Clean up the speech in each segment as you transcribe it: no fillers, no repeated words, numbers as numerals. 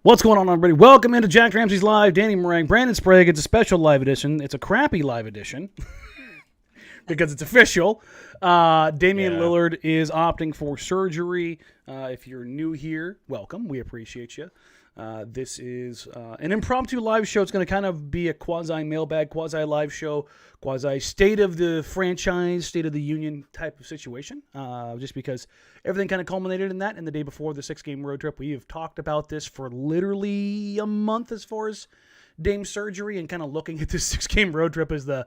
What's going on, everybody? Welcome into Jack Ramsays Live. Danny Marang, Brandon Sprague. It's a special live edition. It's a crappy live edition because it's official. Damian Lillard is opting for surgery. If you're new here, welcome. We appreciate you. This is an impromptu live show. It's going to kind of be a quasi-mailbag, quasi-live show, quasi-state of the franchise, state of the union type of situation, just because everything kind of culminated in that. And the day before the 6-game road trip, we have talked about this for literally a month as far as Dame's surgery and kind of looking at this 6-game road trip as the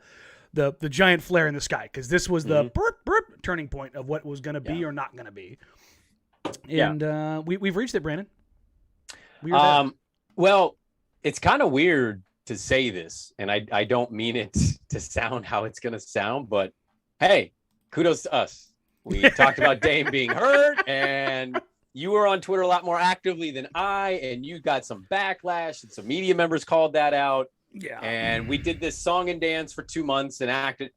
giant flare in the sky, because this was the turning point of what was going to be or not going to be. And we've reached it, Brandon. Well, it's kind of weird to say this, and I don't mean it to sound how it's going to sound, but hey, kudos to us. We talked about Dame being hurt, and you were on Twitter a lot more actively than I, and you got some backlash, and some media members called that out. Yeah. And we did this song and dance for 2 months and acted.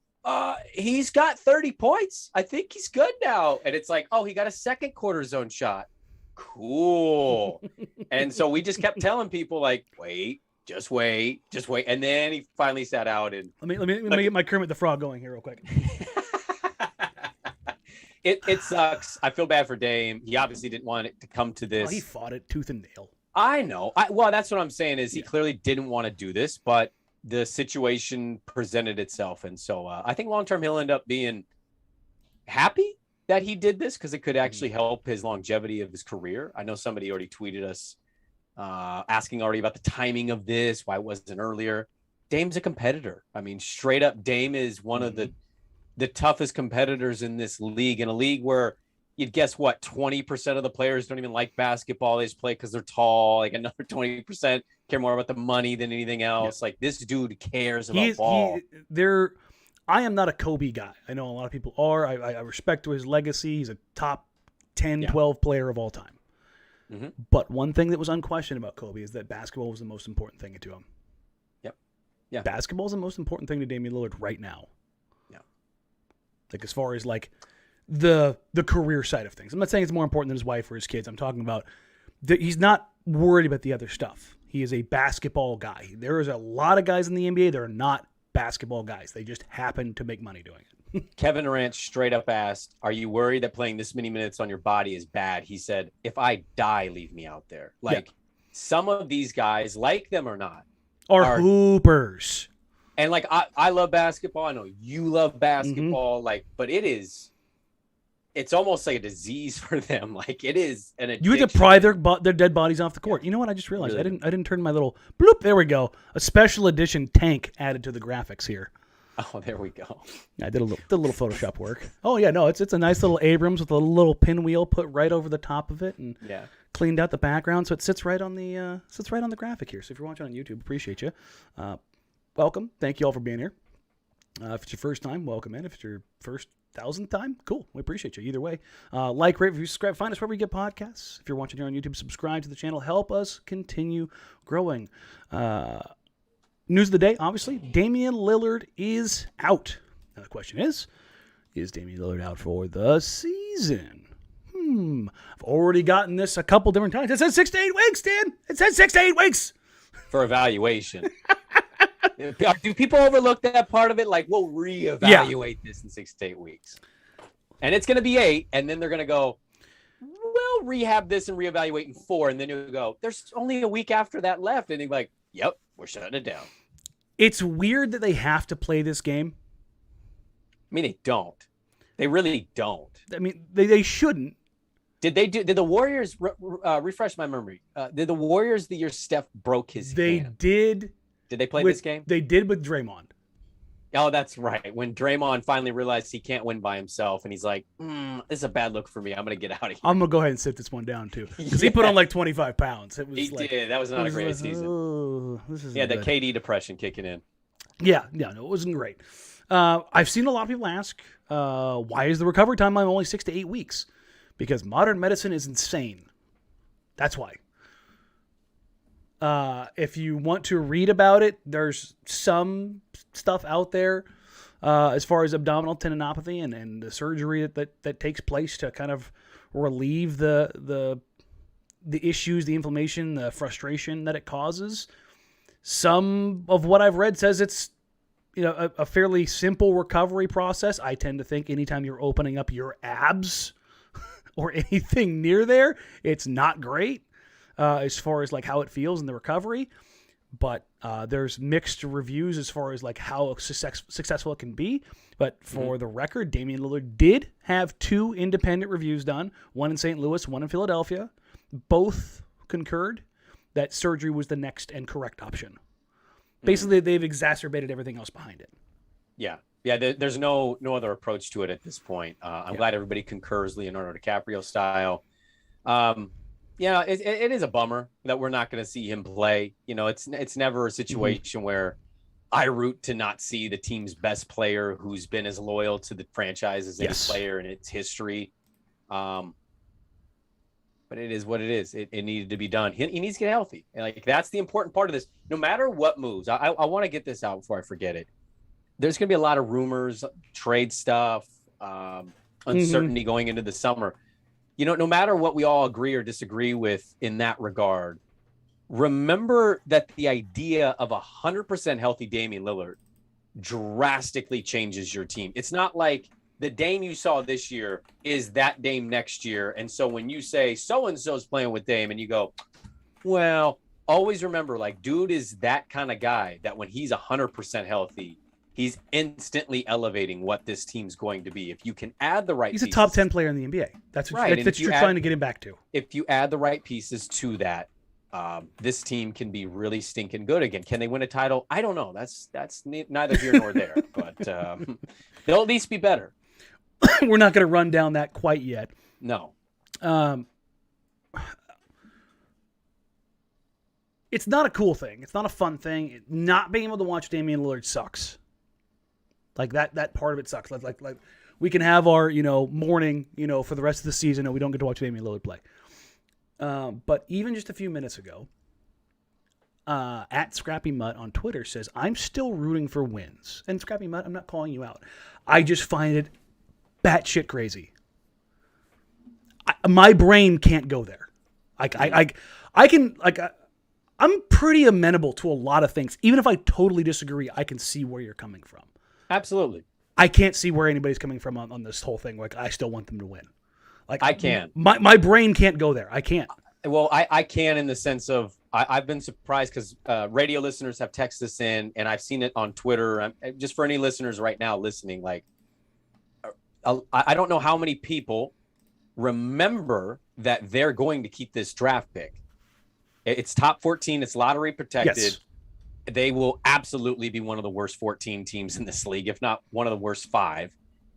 He's got 30 points. I think he's good now. And it's like, oh, he got a second quarter zone shot. Cool. And so we just kept telling people, like, just wait. And then he finally sat out. And let me get my Kermit the Frog going here real quick. It sucks. I feel bad for Dame. He obviously didn't want it to come to this. Well, he fought it tooth and nail. I know. Well, that's what I'm saying is he clearly didn't want to do this, but the situation presented itself. And so I think long-term he'll end up being happy that he did this, because it could actually help his longevity of his career. I know somebody already tweeted us asking already about the timing of this, why it wasn't earlier. Dame's a competitor. I mean, straight up, Dame is one of the toughest competitors in this league, in a league where you'd guess what, 20% of the players don't even like basketball. They just play because they're tall. Like another 20% care more about the money than anything else. Like, this dude cares about ball. I am not a Kobe guy. I know a lot of people are. I respect his legacy. He's a top 10, 12 player of all time. Mm-hmm. But one thing that was unquestioned about Kobe is that basketball was the most important thing to him. Yep. Yeah. Basketball is the most important thing to Damian Lillard right now. Yeah. Like, as far as like the career side of things. I'm not saying it's more important than his wife or his kids. I'm talking about he's not worried about the other stuff. He is a basketball guy. There is a lot of guys in the NBA that are not basketball guys. They just happen to make money doing it. Kevin Durant straight up asked, are you worried that playing this many minutes on your body is bad? He said, if I die, leave me out there. Like, some of these guys, like them or not, are hoopers. And like, I love basketball. I know you love basketball. Like, but it's almost like a disease for them. Like, it is an addiction. You have to pry their dead bodies off the court. You know what? I just realized really? I didn't turn my little bloop. There we go. A special edition tank added to the graphics here. Oh, there we go. I did a little Photoshop work. Oh yeah, no, it's a nice little Abrams with a little pinwheel put right over the top of it and cleaned out the background, so it sits right on the graphic here. So if you're watching on YouTube, appreciate you. Welcome. Thank you all for being here. If it's your first time, welcome in. If it's your first 1,000th time, cool. We appreciate you. Either way, like, rate, review, subscribe. Find us wherever you get podcasts. If you're watching here on YouTube, subscribe to the channel. Help us continue growing. News of the day, obviously, Damian Lillard is out. Now the question is Damian Lillard out for the season? I've already gotten this a couple different times. It says 6 to 8 weeks, Dan. It says 6 to 8 weeks. For evaluation. Do people overlook that part of it? Like, we'll reevaluate this in 6 to 8 weeks. And it's going to be 8, and then they're going to go, we'll rehab this and reevaluate in 4, and then you'll go, there's only a week after that left. And they're like, yep, we're shutting it down. It's weird that they have to play this game. I mean, they don't. They really don't. I mean, they shouldn't. Did the Warriors, refresh my memory, did the Warriors the year Steph broke his hand? They did. Did they play this game? They did with Draymond. Oh, that's right. When Draymond finally realized he can't win by himself, and he's like, this is a bad look for me. I'm going to get out of here. I'm going to go ahead and sit this one down, too. Because he put on like 25 pounds. He did. That was not a great season. Oh, the KD depression kicking in. Yeah, no, it wasn't great. I've seen a lot of people ask, why is the recovery time only 6 to 8 weeks? Because modern medicine is insane. That's why. If you want to read about it, there's some stuff out there as far as abdominal tendinopathy and the surgery that takes place to kind of relieve the the issues, the inflammation, the frustration that it causes. Some of what I've read says it's a fairly simple recovery process. I tend to think anytime you're opening up your abs or anything near there, it's not great as far as like how it feels in the recovery. But there's mixed reviews as far as like how successful it can be. But for the record, Damian Lillard did have 2 independent reviews done, one in St. Louis, one in Philadelphia. Both concurred that surgery was the next and correct option. Basically, they've exacerbated everything else behind it. Yeah. There's no other approach to it at this point. I'm glad everybody concurs Leonardo DiCaprio style. It is a bummer that we're not going to see him play. It's never a situation where I root to not see the team's best player who's been as loyal to the franchise as any player in its history. But it is what it is. It needed to be done. He needs to get healthy. And like that's the important part of this. No matter what moves, I want to get this out before I forget it. There's going to be a lot of rumors, trade stuff, uncertainty going into the summer. No matter what we all agree or disagree with in that regard, remember that the idea of 100% healthy Damian Lillard drastically changes your team. It's not like the Dame you saw this year is that Dame next year. And so when you say so-and-so's playing with Dame and you go, well, always remember, like, dude is that kind of guy that when he's 100% healthy, he's instantly elevating what this team's going to be. If you can add the right pieces. He's a top 10 player in the NBA. That's what, right. that's you're trying to get him back to. If you add the right pieces to that, this team can be really stinking good again. Can they win a title? I don't know. That's neither here nor there. But they'll at least be better. We're not going to run down that quite yet. No. It's not a cool thing. It's not a fun thing. Not being able to watch Damian Lillard sucks. Like that part of it sucks. Like we can have our mourning for the rest of the season and we don't get to watch Damian Lillard play. But even just a few minutes ago, at Scrappy Mutt on Twitter says, I'm still rooting for wins. And Scrappy Mutt, I'm not calling you out. I just find it batshit crazy. My brain can't go there. I'm pretty amenable to a lot of things. Even if I totally disagree, I can see where you're coming from. Absolutely. I can't see where anybody's coming from on this whole thing. Like, I still want them to win. Like, I can. My brain can't go there. I can't. Well, I can in the sense of I've been surprised because radio listeners have texted us in, and I've seen it on Twitter. Just for any listeners right now listening, like, I don't know how many people remember that they're going to keep this draft pick. It's top 14. It's lottery protected. Yes. They will absolutely be one of the worst 14 teams in this league, if not one of the worst 5.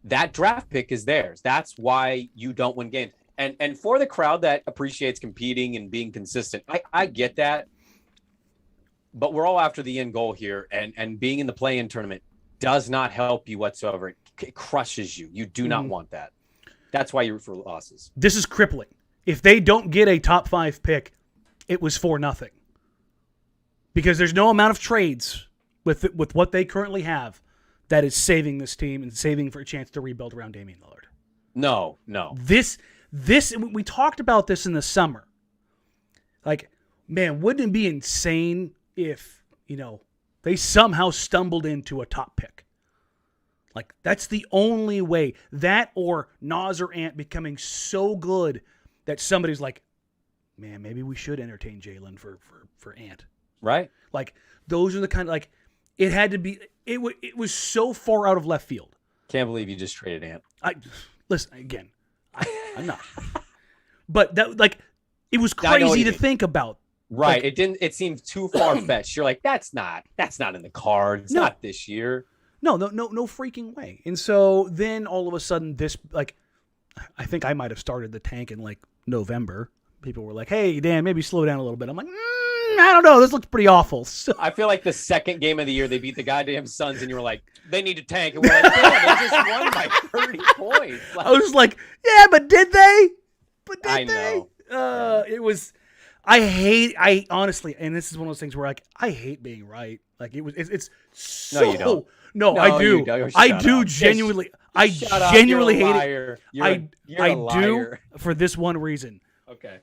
That draft pick is theirs. That's why you don't win games. And for the crowd that appreciates competing and being consistent, I get that. But we're all after the end goal here, and being in the play-in tournament does not help you whatsoever. It crushes you. You do not want that. That's why you root for losses. This is crippling. If they don't get a top 5 pick, it was for nothing. Because there's no amount of trades with what they currently have that is saving this team and saving for a chance to rebuild around Damian Lillard. No. This we talked about this in the summer. Like, man, wouldn't it be insane if, they somehow stumbled into a top pick? Like, that's the only way. That or Nas or Ant becoming so good that somebody's like, man, maybe we should entertain Jalen for Ant. Right. Like, those are the kind of, like, it had to be, it was so far out of left field. Can't believe you just traded Ant. Listen, again, I'm not. But that, like, it was crazy to think about. Right. Like, it seemed too far-fetched. You're like, that's not in the cards. No. Not this year. No freaking way. And so then all of a sudden this, like, I think I might have started the tank in, like, November. People were like, hey, Dan, maybe slow down a little bit. I'm like, I don't know. This looks pretty awful. So, I feel like the second game of the year, they beat the goddamn Suns, and you were like, they need to tank. And we're like, damn, they just won by 30 points. Like, I was like, yeah, but did they? I know. It was, I honestly, and this is one of those things where, like, I hate being right. Like, it's so. No, you don't. No, I do. I do genuinely. I genuinely hate it. You're a liar. Do for this one reason. Okay.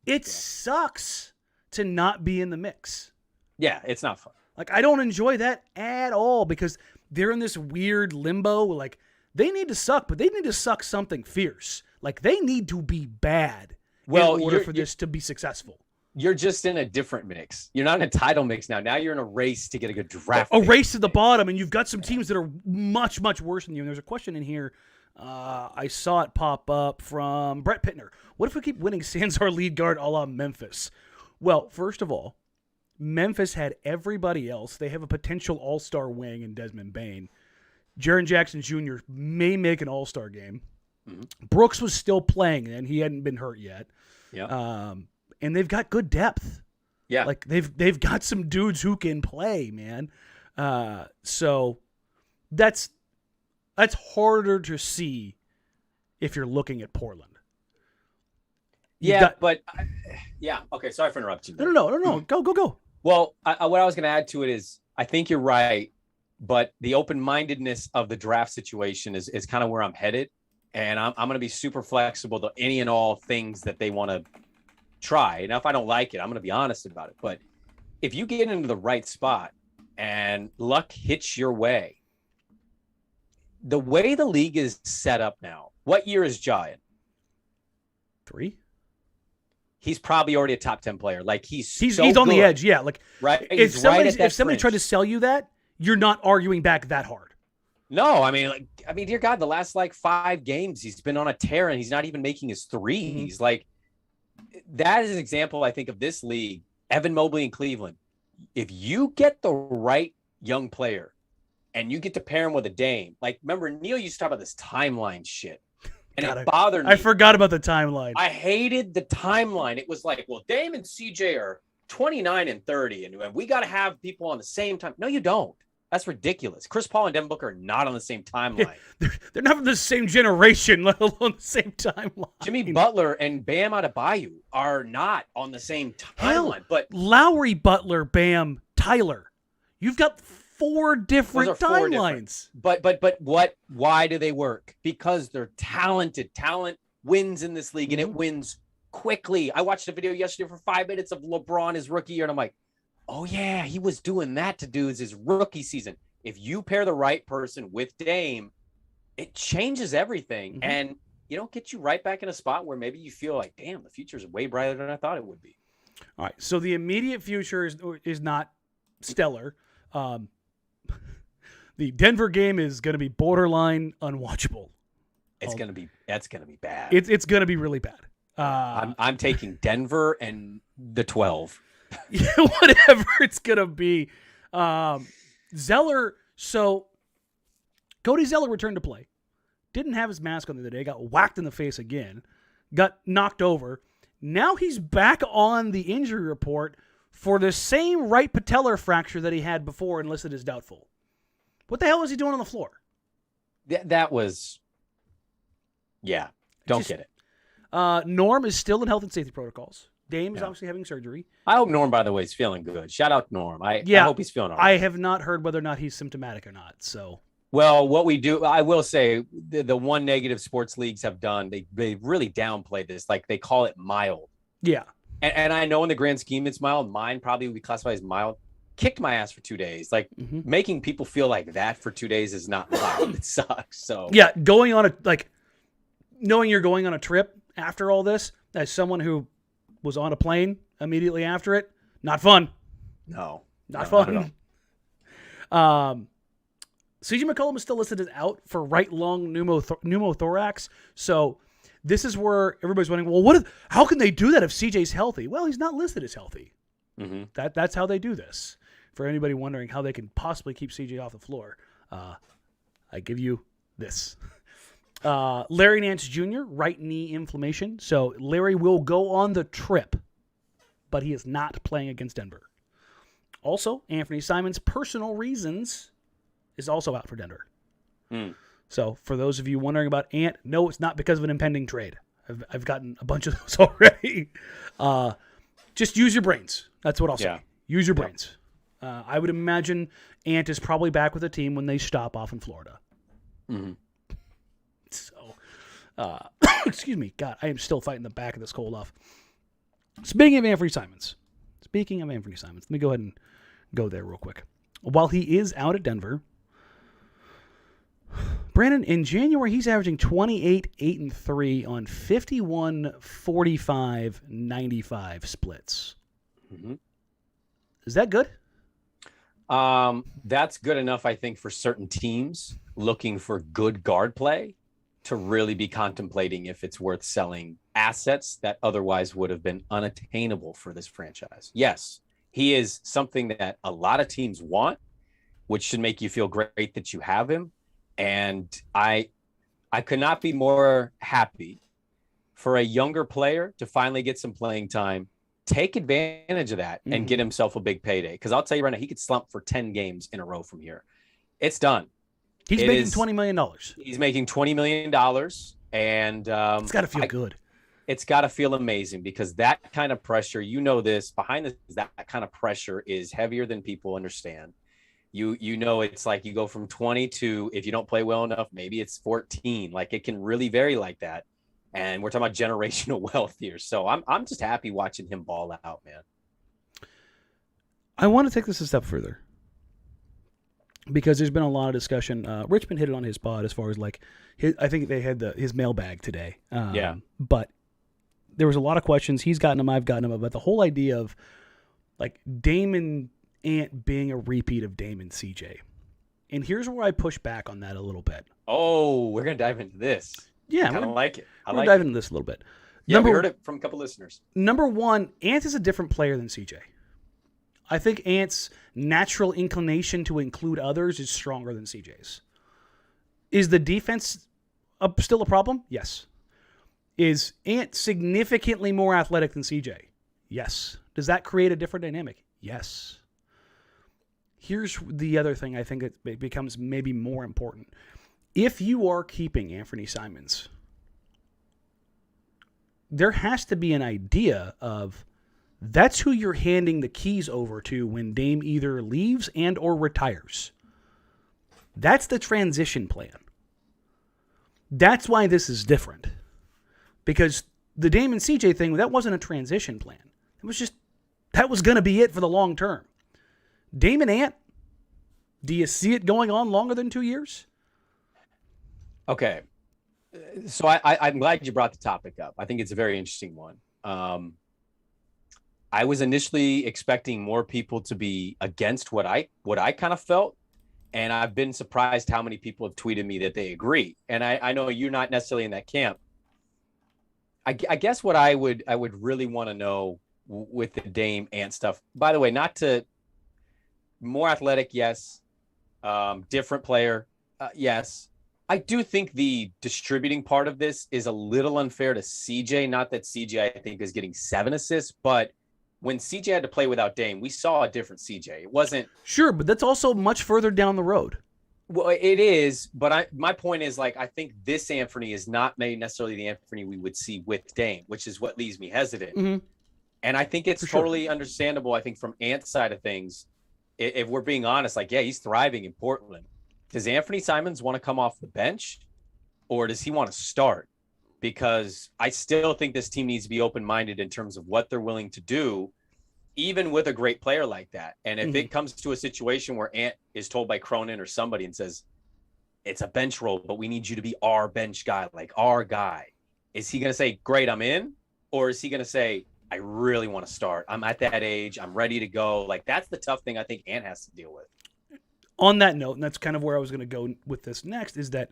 It sucks to not be in the mix. Yeah, it's not fun. Like, I don't enjoy that at all because they're in this weird limbo. Like, they need to suck, but they need to suck something fierce. Like, they need to be bad in order for this to be successful. You're just in a different mix. You're not in a title mix now. Now you're in a race to get a good draft. A race to the bottom, and you've got some teams that are much, much worse than you. And there's a question in here. I saw it pop up from Brett Pittner. What if we keep winning sans our lead guard a la Memphis? Well, first of all, Memphis had everybody else. They have a potential all-star wing in Desmond Bane. Jaren Jackson Jr. may make an all-star game. Mm-hmm. Brooks was still playing, and he hadn't been hurt yet. Yeah. And they've got good depth. Yeah. Like, they've got some dudes who can play, man. So that's harder to see if you're looking at Portland. Okay, sorry for interrupting you. No. Go. Well, what I was going to add to it is I think you're right, but the open-mindedness of the draft situation is kind of where I'm headed. And I'm going to be super flexible to any and all things that they want to try. Now, if I don't like it, I'm going to be honest about it. But if you get into the right spot and luck hits your way, the way the league is set up now, what year is Ja in? 3? He's probably already a top 10 player. Like he's on the edge. Yeah. Like right. If somebody tried to sell you that, you're not arguing back that hard. No, I mean, dear God, the last 5 games he's been on a tear and he's not even making his threes. Mm-hmm. Like that is an example, I think, of this league. Evan Mobley in Cleveland. If you get the right young player and you get to pair him with a Dame, like remember Neil used to talk about this timeline shit. And it bothered me. I forgot about the timeline. I hated the timeline. It was like, well, Dame and CJ are 29 and 30, and we got to have people on the same time. No, you don't. That's ridiculous. Chris Paul and Devin Booker are not on the same timeline. They're not from the same generation, let alone the same timeline. Jimmy Butler and Bam Adebayo are not on the same timeline. But Lowry, Butler, Bam, Tyler. You've got 4 different timelines. But why do they work? Because they're talented. Talent wins in this league, and it wins quickly. I watched a video yesterday for 5 minutes of LeBron his rookie year, and I'm like, oh yeah, he was doing that to dudes his rookie season. If you pair the right person with Dame, it changes everything, and get you right back in a spot where maybe you feel like, damn, the future is way brighter than I thought it would be. All right, so the immediate future is not stellar. The Denver game is going to be borderline unwatchable. That's going to be bad. It's going to be really bad. I'm taking Denver and the 12. Yeah, whatever it's going to be. Zeller, so Cody Zeller returned to play. Didn't have his mask on the other day. Got whacked in the face again. Got knocked over. Now he's back on the injury report for the same right patellar fracture that he had before and listed as doubtful. What the hell was he doing on the floor? That was, don't get it. Norm is still in health and safety protocols. Dame is obviously having surgery. I hope Norm, by the way, is feeling good. Shout out Norm. I hope he's feeling all right. I have not heard whether or not he's symptomatic or not. So, well, what we do, I will say, the one negative sports leagues have done, they really downplay this. Like they call it mild. Yeah. And I know in the grand scheme it's mild. Mine probably would be classified as mild. Kicked my ass for 2 days. Like making people feel like that for 2 days is not mild. It sucks. So yeah, knowing you're going on a trip after all this, as someone who was on a plane immediately after it, not fun. No, not fun. CJ McCollum is still listed as out for right lung pneumothorax. So this is where everybody's wondering, well, how can they do that if CJ's healthy? Well, he's not listed as healthy. Mm-hmm. That's how they do this. For anybody wondering how they can possibly keep CJ off the floor, I give you this. Larry Nance Jr., right knee inflammation. So Larry will go on the trip, but he is not playing against Denver. Also, Anthony Simons, personal reasons, is also out for Denver. So for those of you wondering about Ant, no, it's not because of an impending trade. I've gotten a bunch of those already. Just use your brains. That's what I'll say. Use your brains. I would imagine Ant is probably back with the team when they stop off in Florida. Mm-hmm. So, excuse me. God, I am still fighting the back of this cold off. Speaking of Anthony Simons, let me go ahead and go there real quick. While he is out at Denver, Brandon, in January, he's averaging 28, 8, and 3 on 51, 45, 95 splits. Mm-hmm. Is that good? That's good enough, I think, for certain teams looking for good guard play to really be contemplating if it's worth selling assets that otherwise would have been unattainable for this franchise. Yes, he is something that a lot of teams want, which should make you feel great that you have him. And I could not be more happy for a younger player to finally get some playing time, take advantage of that, and get himself a big payday. Because I'll tell you right now, he could slump for 10 games in a row from here. It's done. He's making $20 million. He's making $20 million. And it's got to feel good. It's got to feel amazing, because that kind of pressure, behind this, that kind of pressure is heavier than people understand. You know, it's like you go from 20 to, if you don't play well enough, maybe it's 14. Like, it can really vary like that. And we're talking about generational wealth here. So I'm just happy watching him ball out, man. I want to take this a step further, because there's been a lot of discussion. Richmond hit it on his pod as far as like I think they had his mailbag today. But there was a lot of questions. He's gotten them. I've gotten them about the whole idea of like Damon Ant being a repeat of Damon CJ. And here's where I push back on that a little bit. Oh, we're going to dive into this. Yeah. I kind of like it. We're going to dive into this a little bit. Yeah, we heard it from a couple listeners. Number one, Ant is a different player than CJ. I think Ant's natural inclination to include others is stronger than CJ's. Is the defense still a problem? Yes. Is Ant significantly more athletic than CJ? Yes. Does that create a different dynamic? Yes. Here's the other thing I think it becomes maybe more important. If you are keeping Anthony Simons, there has to be an idea of that's who you're handing the keys over to when Dame either leaves and or retires. That's the transition plan. That's why this is different. Because the Dame and CJ thing, that wasn't a transition plan. It was just, that was going to be it for the long term. Dame and Ant, do you see it going on longer than 2 years? Okay. So I'm glad you brought the topic up. I think it's a very interesting one. I was initially expecting more people to be against what I kind of felt. And I've been surprised how many people have tweeted me that they agree. And I know you're not necessarily in that camp. I guess what I would really want to know with the Dame Ant stuff, by the way, not to more athletic. Yes. Different player. Yes. I do think the distributing part of this is a little unfair to CJ. Not that CJ, I think, is getting 7 assists, but when CJ had to play without Dame, we saw a different CJ. It wasn't... Sure, but that's also much further down the road. Well, it is, but my point is, like, I think this Anthony is not maybe necessarily the Anthony we would see with Dame, which is what leaves me hesitant. Mm-hmm. And I think it's totally understandable, I think, from Ant's side of things, if we're being honest, like, yeah, he's thriving in Portland. Does Anthony Simons want to come off the bench, or does he want to start? Because I still think this team needs to be open-minded in terms of what they're willing to do, even with a great player like that. And if it comes to a situation where Ant is told by Cronin or somebody and says, it's a bench role, but we need you to be our bench guy, like our guy, is he going to say, great, I'm in? Or is he going to say, I really want to start. I'm at that age. I'm ready to go. Like, that's the tough thing I think Ant has to deal with. On that note, and that's kind of where I was going to go with this next, is that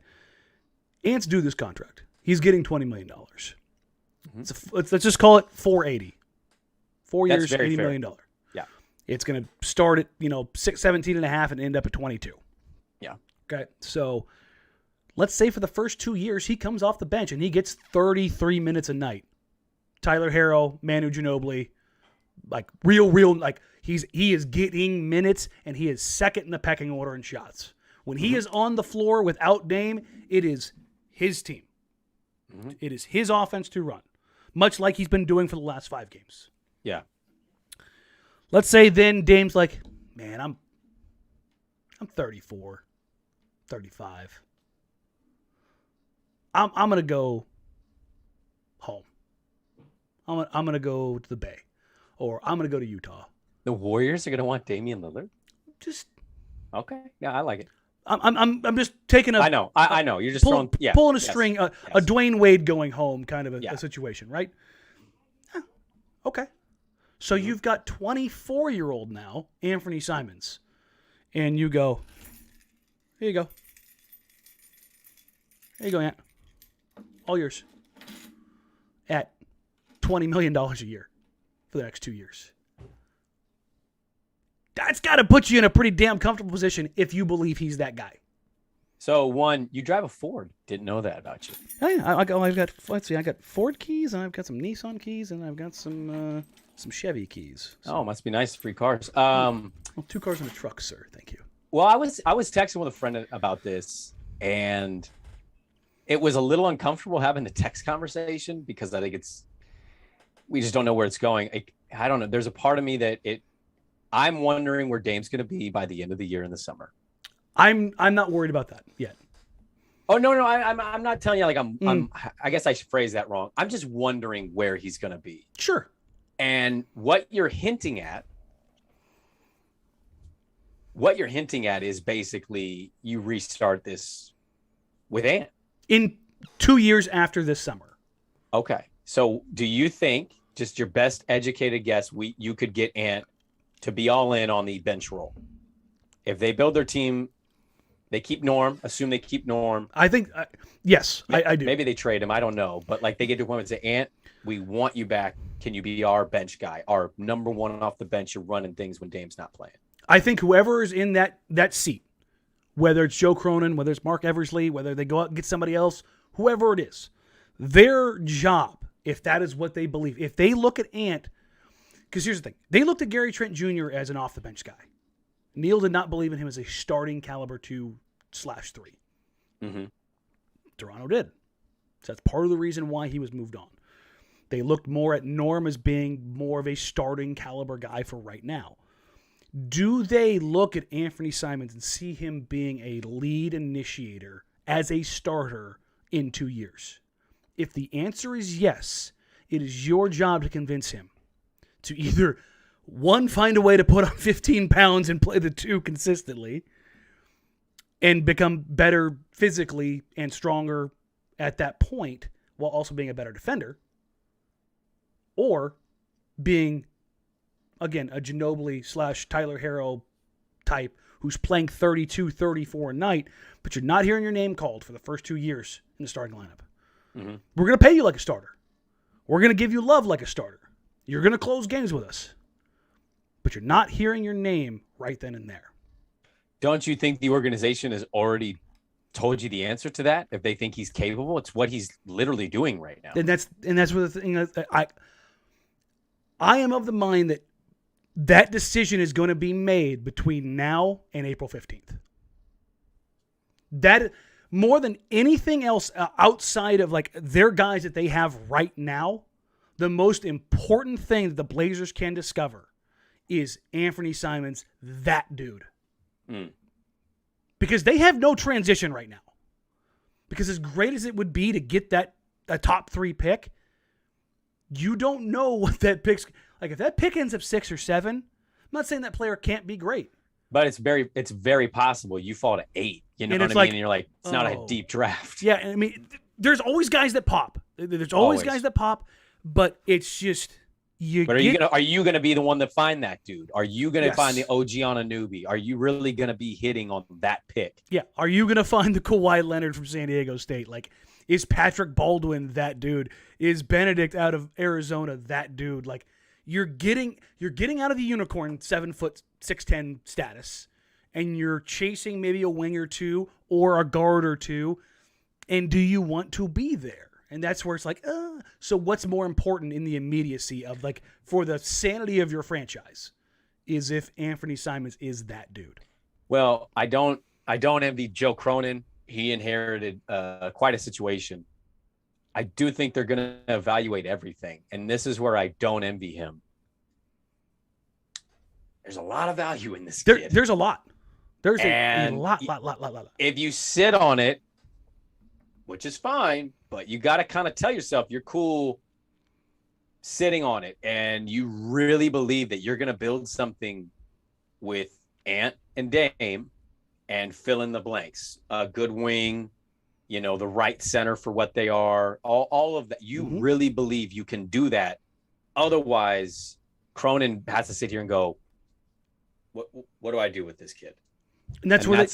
Ant's due this contract. He's getting $20 million. Let's just call it $480. 4 years, $80 million. Yeah. It's going to start at, 17 and a half and end up at 22. Yeah. Okay. So let's say for the first 2 years, he comes off the bench and he gets 33 minutes a night. Tyler Harrow, Manu Ginobili, like real, like he is getting minutes and he is second in the pecking order in shots. When he is on the floor without Dame, it is his team. It is his offense to run, much like he's been doing for the last 5 games. Yeah. Let's say then Dame's like, man, I'm 34, 35. I'm going to go home. I'm gonna go to the Bay, or I'm gonna go to Utah. The Warriors are going to want Damian Lillard? Just Okay. Yeah, I like it. I'm just taking a. I know. You're just throwing. Yeah. Pulling a yes, string, a yes. Dwayne Wade going home kind of Yeah. a situation, right? Yeah. Okay. So Mm-hmm. you've got 24-year-old now, Anthony Simons, and you go. Here you go. Here you go, Ant. All yours. At $20 million a year for the next 2 years. That's got to put you in a pretty damn comfortable position if you believe he's that guy. So, one, you drive a Ford. Didn't know that about you. Oh, yeah. I've got, let's see, I got Ford keys, and I've got some Nissan keys, and I've got some Chevy keys. So, Oh, must be nice. Free cars. well, 2 cars and a truck, sir. Thank you. Well, I was texting with a friend about this, and it was a little uncomfortable having the text conversation because I think we just don't know where it's going. I don't know. There's a part of me that I'm wondering where Dame's going to be by the end of the year in the summer. I'm not worried about that yet. Oh no, I'm not telling you like I guess I should phrase that wrong. I'm just wondering where he's going to be. Sure. And what you're hinting at is basically you restart this with Ant. In 2 years after this summer. Okay. So do you think, just your best educated guess, you could get Ant to be all in on the bench role? If they build their team, they keep Norm, assume they keep Norm. I think, yes, I do. Maybe they trade him. I don't know. But like they get to a point and say, Ant, we want you back. Can you be our bench guy? Our number one off the bench. You're running things when Dame's not playing. I think whoever is in that seat, whether it's Joe Cronin, whether it's Mark Eversley, whether they go out and get somebody else, whoever it is, their job, if that is what they believe, if they look at Ant, because here's the thing, they looked at Gary Trent Jr. as an off-the-bench guy. Neil did not believe in him as a starting caliber 2/3. Mm-hmm. Toronto did. So that's part of the reason why he was moved on. They looked more at Norm as being more of a starting caliber guy for right now. Do they look at Anthony Simons and see him being a lead initiator as a starter in 2 years? If the answer is yes, it is your job to convince him to either, one, find a way to put on 15 pounds and play the 2 consistently and become better physically and stronger at that point while also being a better defender, or being, again, a Ginobili / Tyler Herro type who's playing 32, 34 a night, but you're not hearing your name called for the first 2 years in the starting lineup. Mm-hmm. We're going to pay you like a starter. We're going to give you love like a starter. You're going to close games with us. But you're not hearing your name right then and there. Don't you think the organization has already told you the answer to that? If they think he's capable, it's what he's literally doing right now. And that's what the thing I am of the mind that decision is going to be made between now and April 15th. That, more than anything else outside of like their guys that they have right now, the most important thing that the Blazers can discover is Anthony Simons, that dude. Mm. Because they have no transition right now. Because as great as it would be to get a top 3 pick, you don't know what that pick's like. If that pick ends up 6 or 7, I'm not saying that player can't be great. But it's very possible you fall to 8. You know what I mean? And you're like, it's not a deep draft. Yeah, and I mean, there's always guys that pop. There's always guys that pop, but it's just are you gonna be the one that find that dude? Are you gonna find the OG on a newbie? Are you really gonna be hitting on that pick? Yeah. Are you gonna find the Kawhi Leonard from San Diego State? Like, is Patrick Baldwin that dude? Is Benedict out of Arizona that dude? Like, you're getting out of the unicorn 7 foot 6'10" status, and you're chasing maybe a wing or two or a guard or two. And do you want to be there? And that's where it's like, so what's more important in the immediacy of, like, for the sanity of your franchise is if Anthony Simons is that dude. Well, I don't envy Joe Cronin. He inherited quite a situation. I do think they're going to evaluate everything. And this is where I don't envy him. There's a lot of value in this kid. There's a lot. There's a lot. If you sit on it, which is fine, but you got to kind of tell yourself you're cool sitting on it and you really believe that you're going to build something with Ant and Dame and fill in the blanks, a good wing, the right center for what they are, all of that. You really believe you can do that. Otherwise, Cronin has to sit here and go, what do I do with this kid? And that's where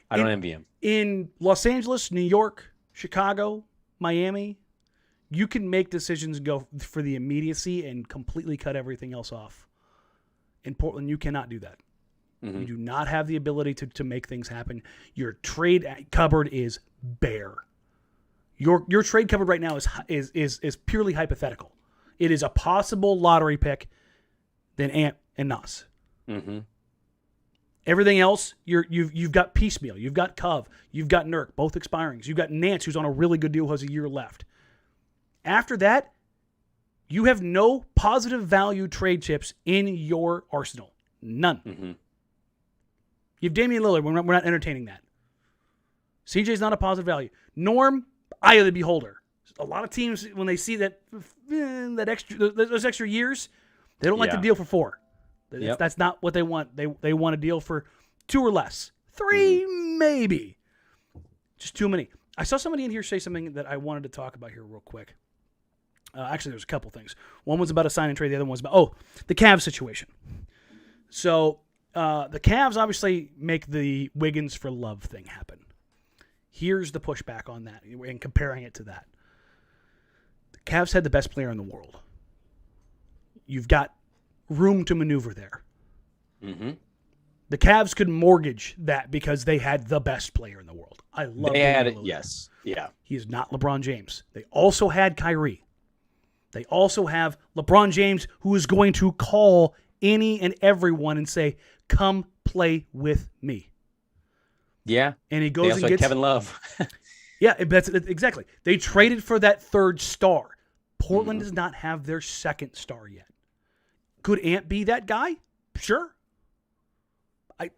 I don't envy him. In Los Angeles, New York, Chicago, Miami, you can make decisions go for the immediacy and completely cut everything else off. In Portland, you cannot do that. You do not have the ability to make things happen. Your trade cupboard is bare. Your trade cupboard right now is purely hypothetical. It is a possible lottery pick, then Ant and Nas. Everything else, you've got piecemeal. You've got Cove. You've got Nurk, both expiring. You've got Nance, who's on a really good deal, who has a year left. After that, you have no positive value trade chips in your arsenal. None. You have Damian Lillard. We're not entertaining that. CJ's not a positive value. Norm, eye of the beholder. A lot of teams, when they see those extra years, they don't like to deal for 4. That's not what they want. They want to deal for 2 or less. 3, maybe. Just too many. I saw somebody in here say something that I wanted to talk about here real quick. Actually, there's a couple things. One was about a sign and trade. The other one was about, the Cavs situation. So the Cavs obviously make the Wiggins for Love thing happen. Here's the pushback on that and comparing it to that. The Cavs had the best player in the world. You've got room to maneuver there. The Cavs could mortgage that because they had the best player in the world. I love they had it. Yes. Yeah. He is not LeBron James. They also had Kyrie. They also have LeBron James, who is going to call any and everyone and say, come play with me. Yeah. And he goes and gets Kevin Love. Yeah, that's exactly. They traded for that third star. Portland does not have their second star yet. Could Ant be that guy? Sure.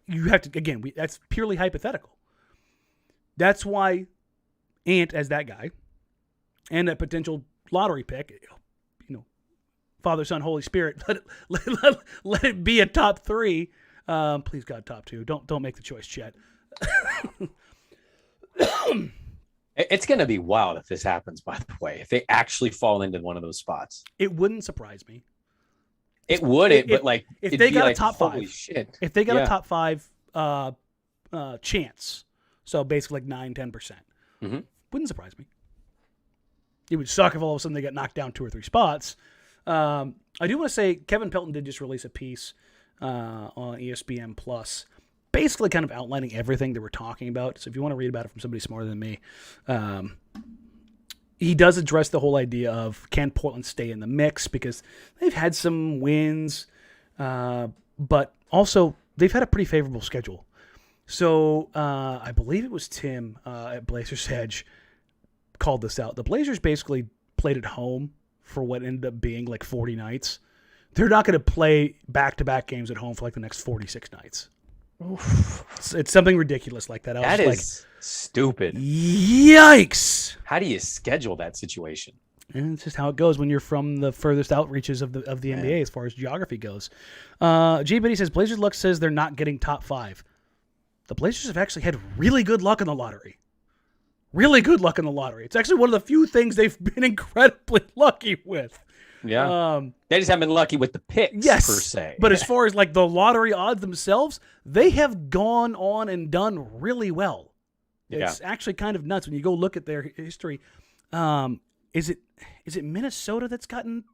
You have to, again, that's purely hypothetical. That's why Ant as that guy and a potential lottery pick, Father, Son, Holy Spirit, let it be a top 3. Please, God, top 2. Don't make the choice, Chet. It's going to be wild if this happens, by the way, if they actually fall into one of those spots. It wouldn't surprise me. It wouldn't, but if they got a top 5, holy shit. If they got a top 5 chance, so basically 9-10%, wouldn't surprise me. It would suck if all of a sudden they got knocked down 2 or 3 spots. I do want to say Kevin Pelton did just release a piece on ESPN Plus, basically kind of outlining everything that we're talking about. So if you want to read about it from somebody smarter than me, he does address the whole idea of can Portland stay in the mix, because they've had some wins, but also they've had a pretty favorable schedule. So I believe it was Tim at Blazers Hedge called this out. The Blazers basically played at home for what ended up being 40 nights. They're not going to play back-to-back games at home for the next 46 nights. It's something ridiculous like that. That is stupid. Yikes! How do you schedule that situation? And it's just how it goes when you're from the furthest outreaches of the NBA as far as geography goes. G. Biddy says, Blazers luck says they're not getting top 5. The Blazers have actually had really good luck in the lottery. Really good luck in the lottery. It's actually one of the few things they've been incredibly lucky with. Yeah. They just haven't been lucky with the picks, per se. But as far as the lottery odds themselves, they have gone on and done really well. It's actually kind of nuts when you go look at their history. Is it Minnesota that's gotten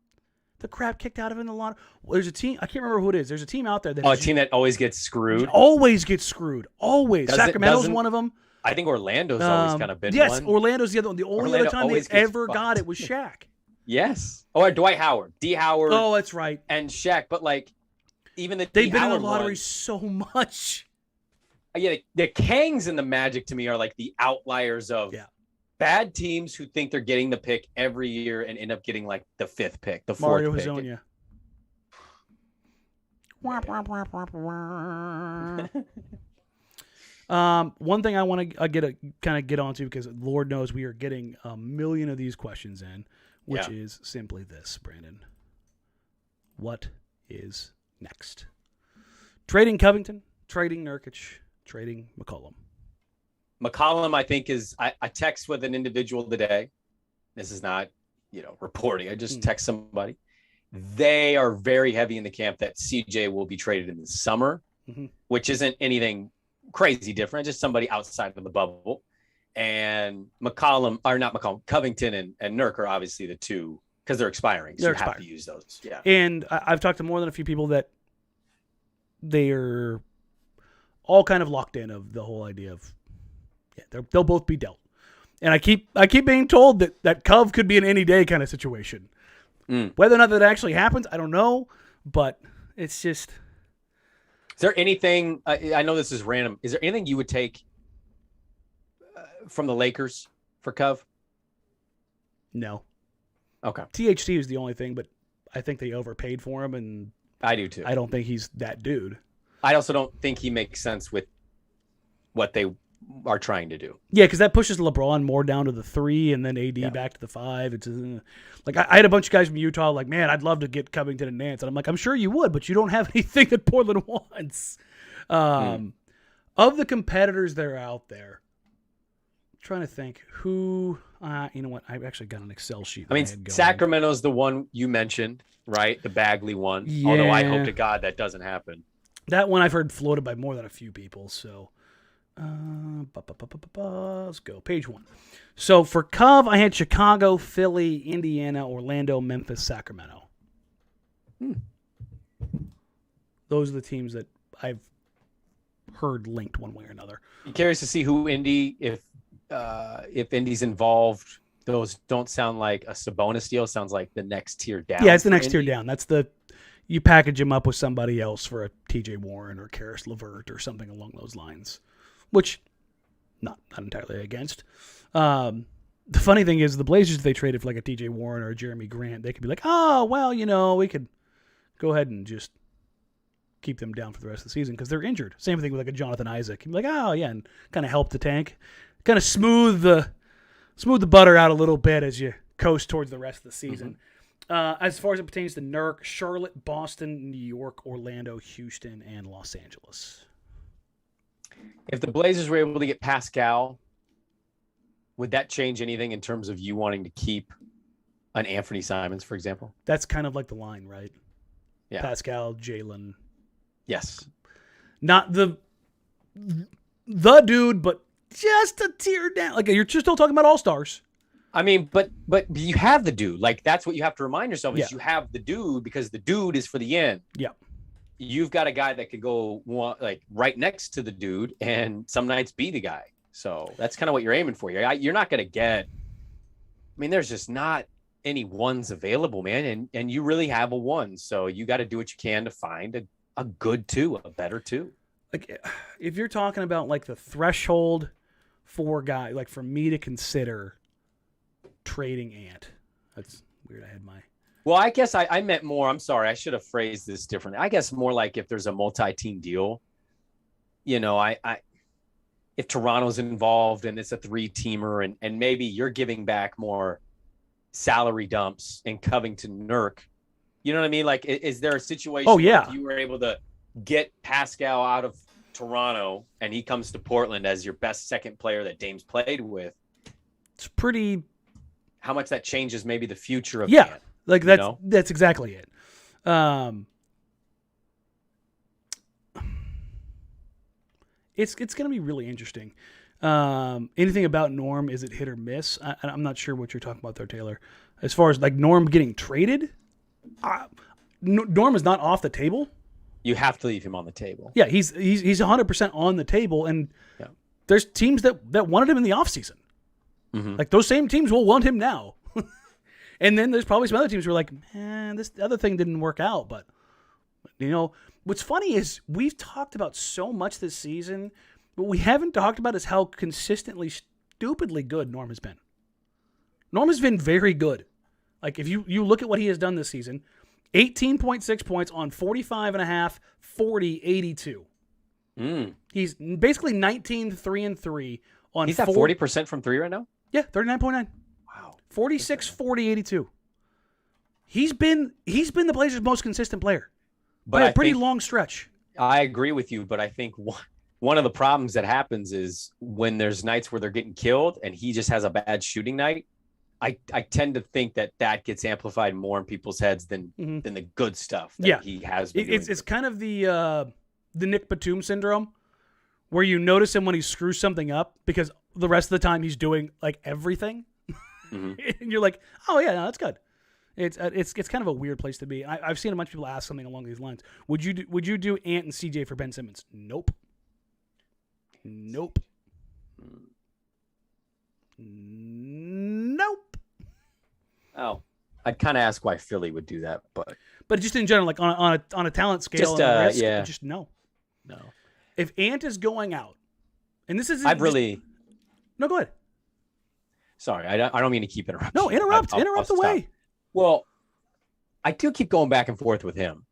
the crap kicked out of it in the lottery? Well, there's a team, I can't remember who it is. There's a team out there a team that always gets screwed. Always gets screwed. Always. Sacramento's one of them. I think Orlando's always kind of been one. Yes, Orlando's the other one. The only other time they ever got it was Shaq. Yes. Or Dwight Howard. D. Howard. Oh, that's right. And Shaq. But even the they've been in the lottery so much. Yeah, the Kangs and the Magic to me are the outliers of bad teams who think they're getting the pick every year and end up getting the 5th pick, the 4th Mario pick. Hezonja. One thing I want to get onto, because Lord knows we are getting a million of these questions in, which is simply this, Brandon. What is next? Trading Covington, trading Nurkic, trading McCollum. McCollum, I think, I text with an individual today. This is not, reporting. I just text somebody. They are very heavy in the camp that CJ will be traded in the summer, which isn't anything crazy different, just somebody outside of the bubble. And Covington and Nurk are obviously the two because they're expiring. So you have to use those. Yeah. And I've talked to more than a few people that they're all kind of locked in of the whole idea of, they'll both be dealt. And I keep being told that Cov could be an any day kind of situation. Whether or not that actually happens, I don't know. But it's just. Is there anything? I know this is random. Is there anything you would take from the Lakers for Cov? No. Okay. THT is the only thing, but I think they overpaid for him, and I do too. I don't think he's that dude. I also don't think he makes sense with what they are trying to do. Yeah, because that pushes LeBron more down to the 3 and then AD back to the 5. It's like I had a bunch of guys from Utah like, man, I'd love to get Covington and Nance. And I'm like, I'm sure you would, but you don't have anything that Portland wants. Of the competitors that are out there, I'm trying to think who, you know what? I've actually got an Excel sheet. I mean, Sacramento's the one you mentioned, right? The Bagley one. Yeah. Although I hope to God that doesn't happen. That one I've heard floated by more than a few people, so... let's go. Page 1. So for Cov, I had Chicago, Philly, Indiana, Orlando, Memphis, Sacramento. Those are the teams that I've heard linked one way or another. I'm curious to see who Indy, if Indy's involved. Those don't sound like a Sabonis deal. Sounds like the next tier down. Yeah, it's the next tier down. That's you package him up with somebody else for a TJ Warren or Karis LeVert or something along those lines. Which, not entirely against. The funny thing is, the Blazers, if they traded for like a TJ Warren or a Jeremy Grant, they could be like, oh, well, we could go ahead and just keep them down for the rest of the season because they're injured. Same thing with like a Jonathan Isaac. You'd be like, oh, yeah, and kind of help the tank. Kind of smooth the butter out a little bit as you coast towards the rest of the season. As far as it pertains to Nurk, Charlotte, Boston, New York, Orlando, Houston, and Los Angeles. If the Blazers were able to get Pascal, would that change anything in terms of you wanting to keep an Anthony Simons, for example? That's kind of like the line, right? Yeah. Pascal, Jalen. Yes. Not the dude, but just a tier down. Like you're still talking about all-stars. I mean, but you have the dude. Like that's what you have to remind yourself is you have the dude because the dude is for the end. Yeah. You've got a guy that could go like right next to the dude and some nights be the guy. So that's kind of what you're aiming for. You're not going to get, I mean, there's just not any ones available, man. And you really have a one. So you got to do what you can to find a good two, a better two. Like if you're talking about like the threshold for a guy, like for me to consider trading Ant, that's weird. I had my... Well, I guess I meant more. I'm sorry. I should have phrased this differently. I guess more like if there's a multi-team deal, if Toronto's involved and it's a 3-teamer and maybe you're giving back more salary dumps in Covington Nurk, you know what I mean? Like, is there a situation where if you were able to get Pascal out of Toronto and he comes to Portland as your best second player that Dame's played with? It's pretty... How much that changes maybe the future of Ant. Ant. Like that's exactly it. It's going to be really interesting. Anything about Norm, is it hit or miss? I'm not sure what you're talking about there, Taylor. As far as like Norm getting traded, Norm is not off the table. You have to leave him on the table. Yeah, he's 100% on the table, and there's teams that wanted him in the offseason. Like those same teams will want him now. And then there's probably some other teams who are like, man, this other thing didn't work out. But, what's funny is we've talked about so much this season. What we haven't talked about is how consistently, stupidly good Norm has been. Norm has been very good. Like, if you look at what he has done this season, 18.6 points on 45.5, 40, 82. He's basically 19, 3-3 on... He's at 40% from 3 right now? Yeah, 39.9. Wow. 46, 40, 82. He's been the Blazers' most consistent player But by I a pretty think, long stretch. I agree with you, but I think one of the problems that happens is when there's nights where they're getting killed and he just has a bad shooting night. I tend to think that gets amplified more in people's heads than the good stuff that he has been doing. It's kind of the Nick Batum syndrome, where you notice him when he screws something up because the rest of the time he's doing like everything, and you're like, oh yeah, no, that's good. It's kind of a weird place to be. I've seen a bunch of people ask something along these lines. Would you do Ant and CJ for Ben Simmons? Nope. Nope. Oh, I'd kind of ask why Philly would do that, but just in general, like on a talent scale, just no. If Ant is going out, and this is no, go ahead. Sorry, I don't mean to keep interrupting. No, interrupt away. Stop. Well, I do keep going back and forth with him,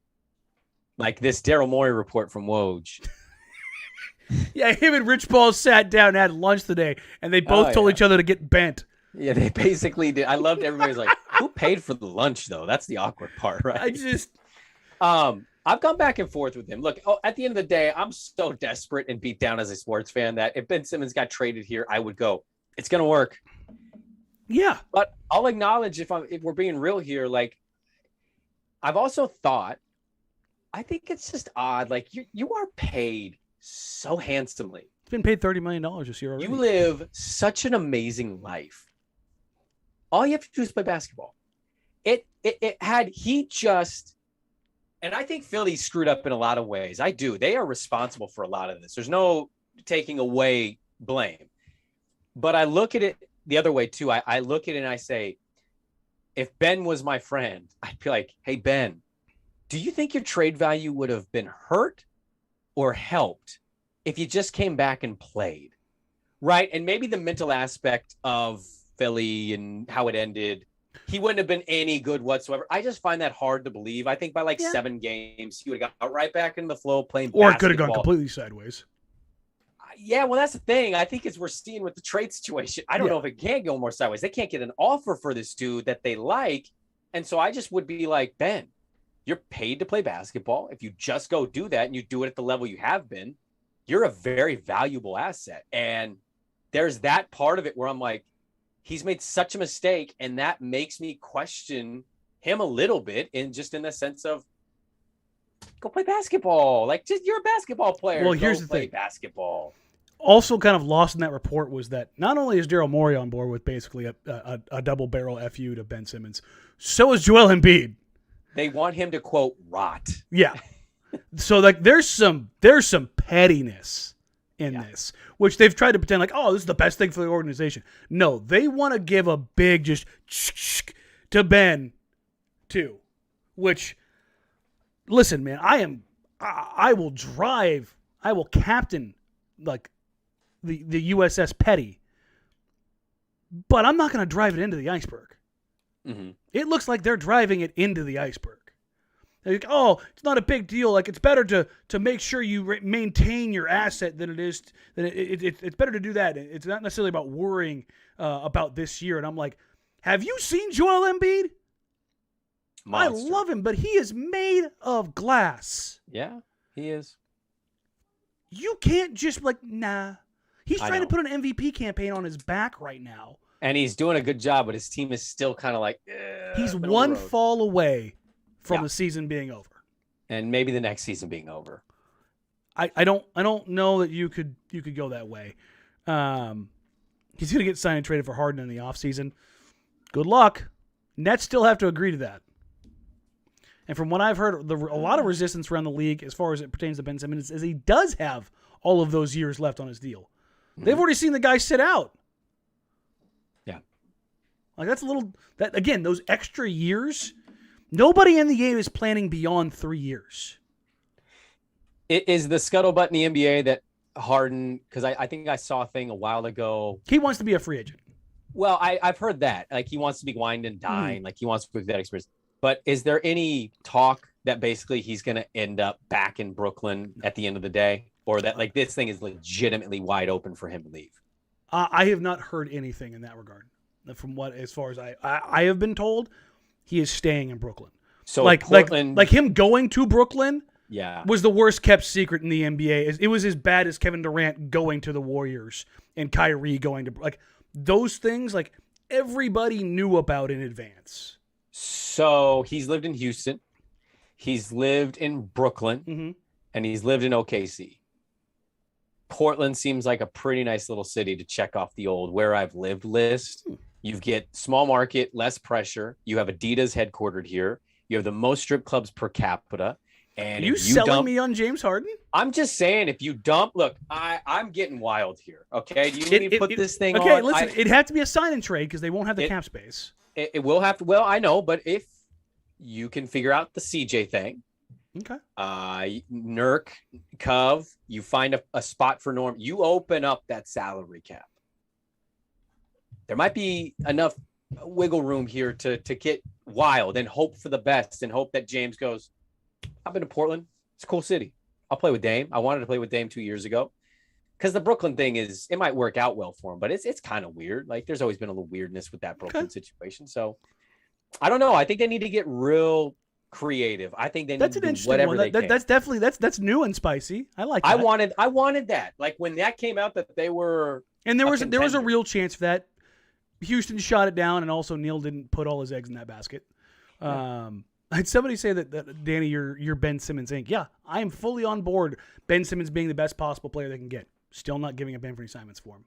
like this Daryl Morey report from Woj. Yeah, him and Rich Paul sat down and had lunch today, and they both told each other to get bent. Yeah, they basically did. I loved everybody's like, who paid for the lunch though? That's the awkward part, right? I've gone back and forth with him. Look, at the end of the day, I'm so desperate and beat down as a sports fan that if Ben Simmons got traded here, I would go, it's going to work. Yeah. But I'll acknowledge if we're being real here, like I've also thought, I think it's just odd. Like you are paid so handsomely. He's been paid $30 million this year already. You live such an amazing life. All you have to do is play basketball. And I think Philly screwed up in a lot of ways. I do. They are responsible for a lot of this. There's no taking away blame. But I look at it the other way too. I look at it and I say, if Ben was my friend, I'd be like, hey, Ben, do you think your trade value would have been hurt or helped if you just came back and played? Right. And maybe the mental aspect of Philly and how it ended, he wouldn't have been any good whatsoever. I just find that hard to believe. I think by 7 games, he would have got right back in the flow playing basketball. Or it could have gone completely sideways. Yeah, well, that's the thing. I think as we're seeing with the trade situation, I don't know if it can go more sideways. They can't get an offer for this dude that they like. And so I just would be like, Ben, you're paid to play basketball. If you just go do that and you do it at the level you have been, you're a very valuable asset. And there's that part of it where I'm like, he's made such a mistake. And that makes me question him a little bit in the sense of, go play basketball. Like, just you're a basketball player. Well, here's the thing. Basketball. Also kind of lost in that report was that not only is Daryl Morey on board with basically a double barrel FU to Ben Simmons, so is Joel Embiid. They want him to, quote, rot. Yeah. So like there's some pettiness in this, which they've tried to pretend like, oh, this is the best thing for the organization. No, they want to give a big just to Ben too, which, listen, man, I will captain like the USS Petty, but I'm not going to drive it into the iceberg. Mm-hmm. It looks like they're driving it into the iceberg. They're like, oh, it's not a big deal. Like, it's better to make sure you maintain your asset than it is. It's better to do that. It's not necessarily about worrying about this year. And I'm like, have you seen Joel Embiid? Monster. I love him, but he is made of glass. Yeah, he is. You can't just nah. He's trying to put an MVP campaign on his back right now. And he's doing a good job, but his team is still kind of like, he's one fall away from the season being over. And maybe the next season being over. I don't know that you could go that way. He's going to get signed and traded for Harden in the offseason. Good luck. Nets still have to agree to that. And from what I've heard, a lot of resistance around the league as far as it pertains to Ben Simmons is he does have all of those years left on his deal. Mm-hmm. They've already seen the guy sit out. Yeah. Like again, those extra years, nobody in the game is planning beyond 3 years. It is the scuttlebutt in the NBA that Harden, because I think I saw a thing a while ago. He wants to be a free agent. Well, I've heard that. Like, he wants to be wined and dined. Like, he wants to be that experience. But is there any talk that basically he's going to end up back in Brooklyn at the end of the day? Or that, like, this thing is legitimately wide open for him to leave? I have not heard anything in that regard. From as far as I have been told, he is staying in Brooklyn. So like Portland, like him going to Brooklyn yeah, was the worst kept secret in the NBA. It was as bad as Kevin Durant going to the Warriors and Kyrie going to like those things. Like everybody knew about in advance. So he's lived in Houston, he's lived in Brooklyn, and he's lived in OKC. Portland seems like a pretty nice little city to check off the old where I've lived list. You get small market, less pressure. You have Adidas headquartered here. You have the most strip clubs per capita. And Are you selling me on James Harden? I'm just saying, if you dump, look, I'm getting wild here. Okay, do you need me to put this thing on? Okay, listen, it'd have to be a sign and trade because they won't have the cap space. It will have to. Well, I know, but if you can figure out the CJ thing, okay, Nurk, Cove, you find a spot for Norm. You open up that salary cap. There might be enough wiggle room here to get wild and hope for the best and hope that James goes, I've been to Portland. It's a cool city. I'll play with Dame. I wanted to play with Dame 2 years ago. Because the Brooklyn thing is, it might work out well for him, but it's kind of weird. Like, there's always been a little weirdness with that Brooklyn situation. So, I don't know. I think they need to get real creative. I think they need to do whatever they can. That's definitely, that's new and spicy. I like that. I wanted that. Like, when that came out that they were And there was a real chance for that. Houston shot it down, and also Neil didn't put all his eggs in that basket. I had somebody say that Danny, you're Ben Simmons Inc. Yeah, I am fully on board. Ben Simmons being the best possible player they can get. Still not giving up Anthony Simons for him.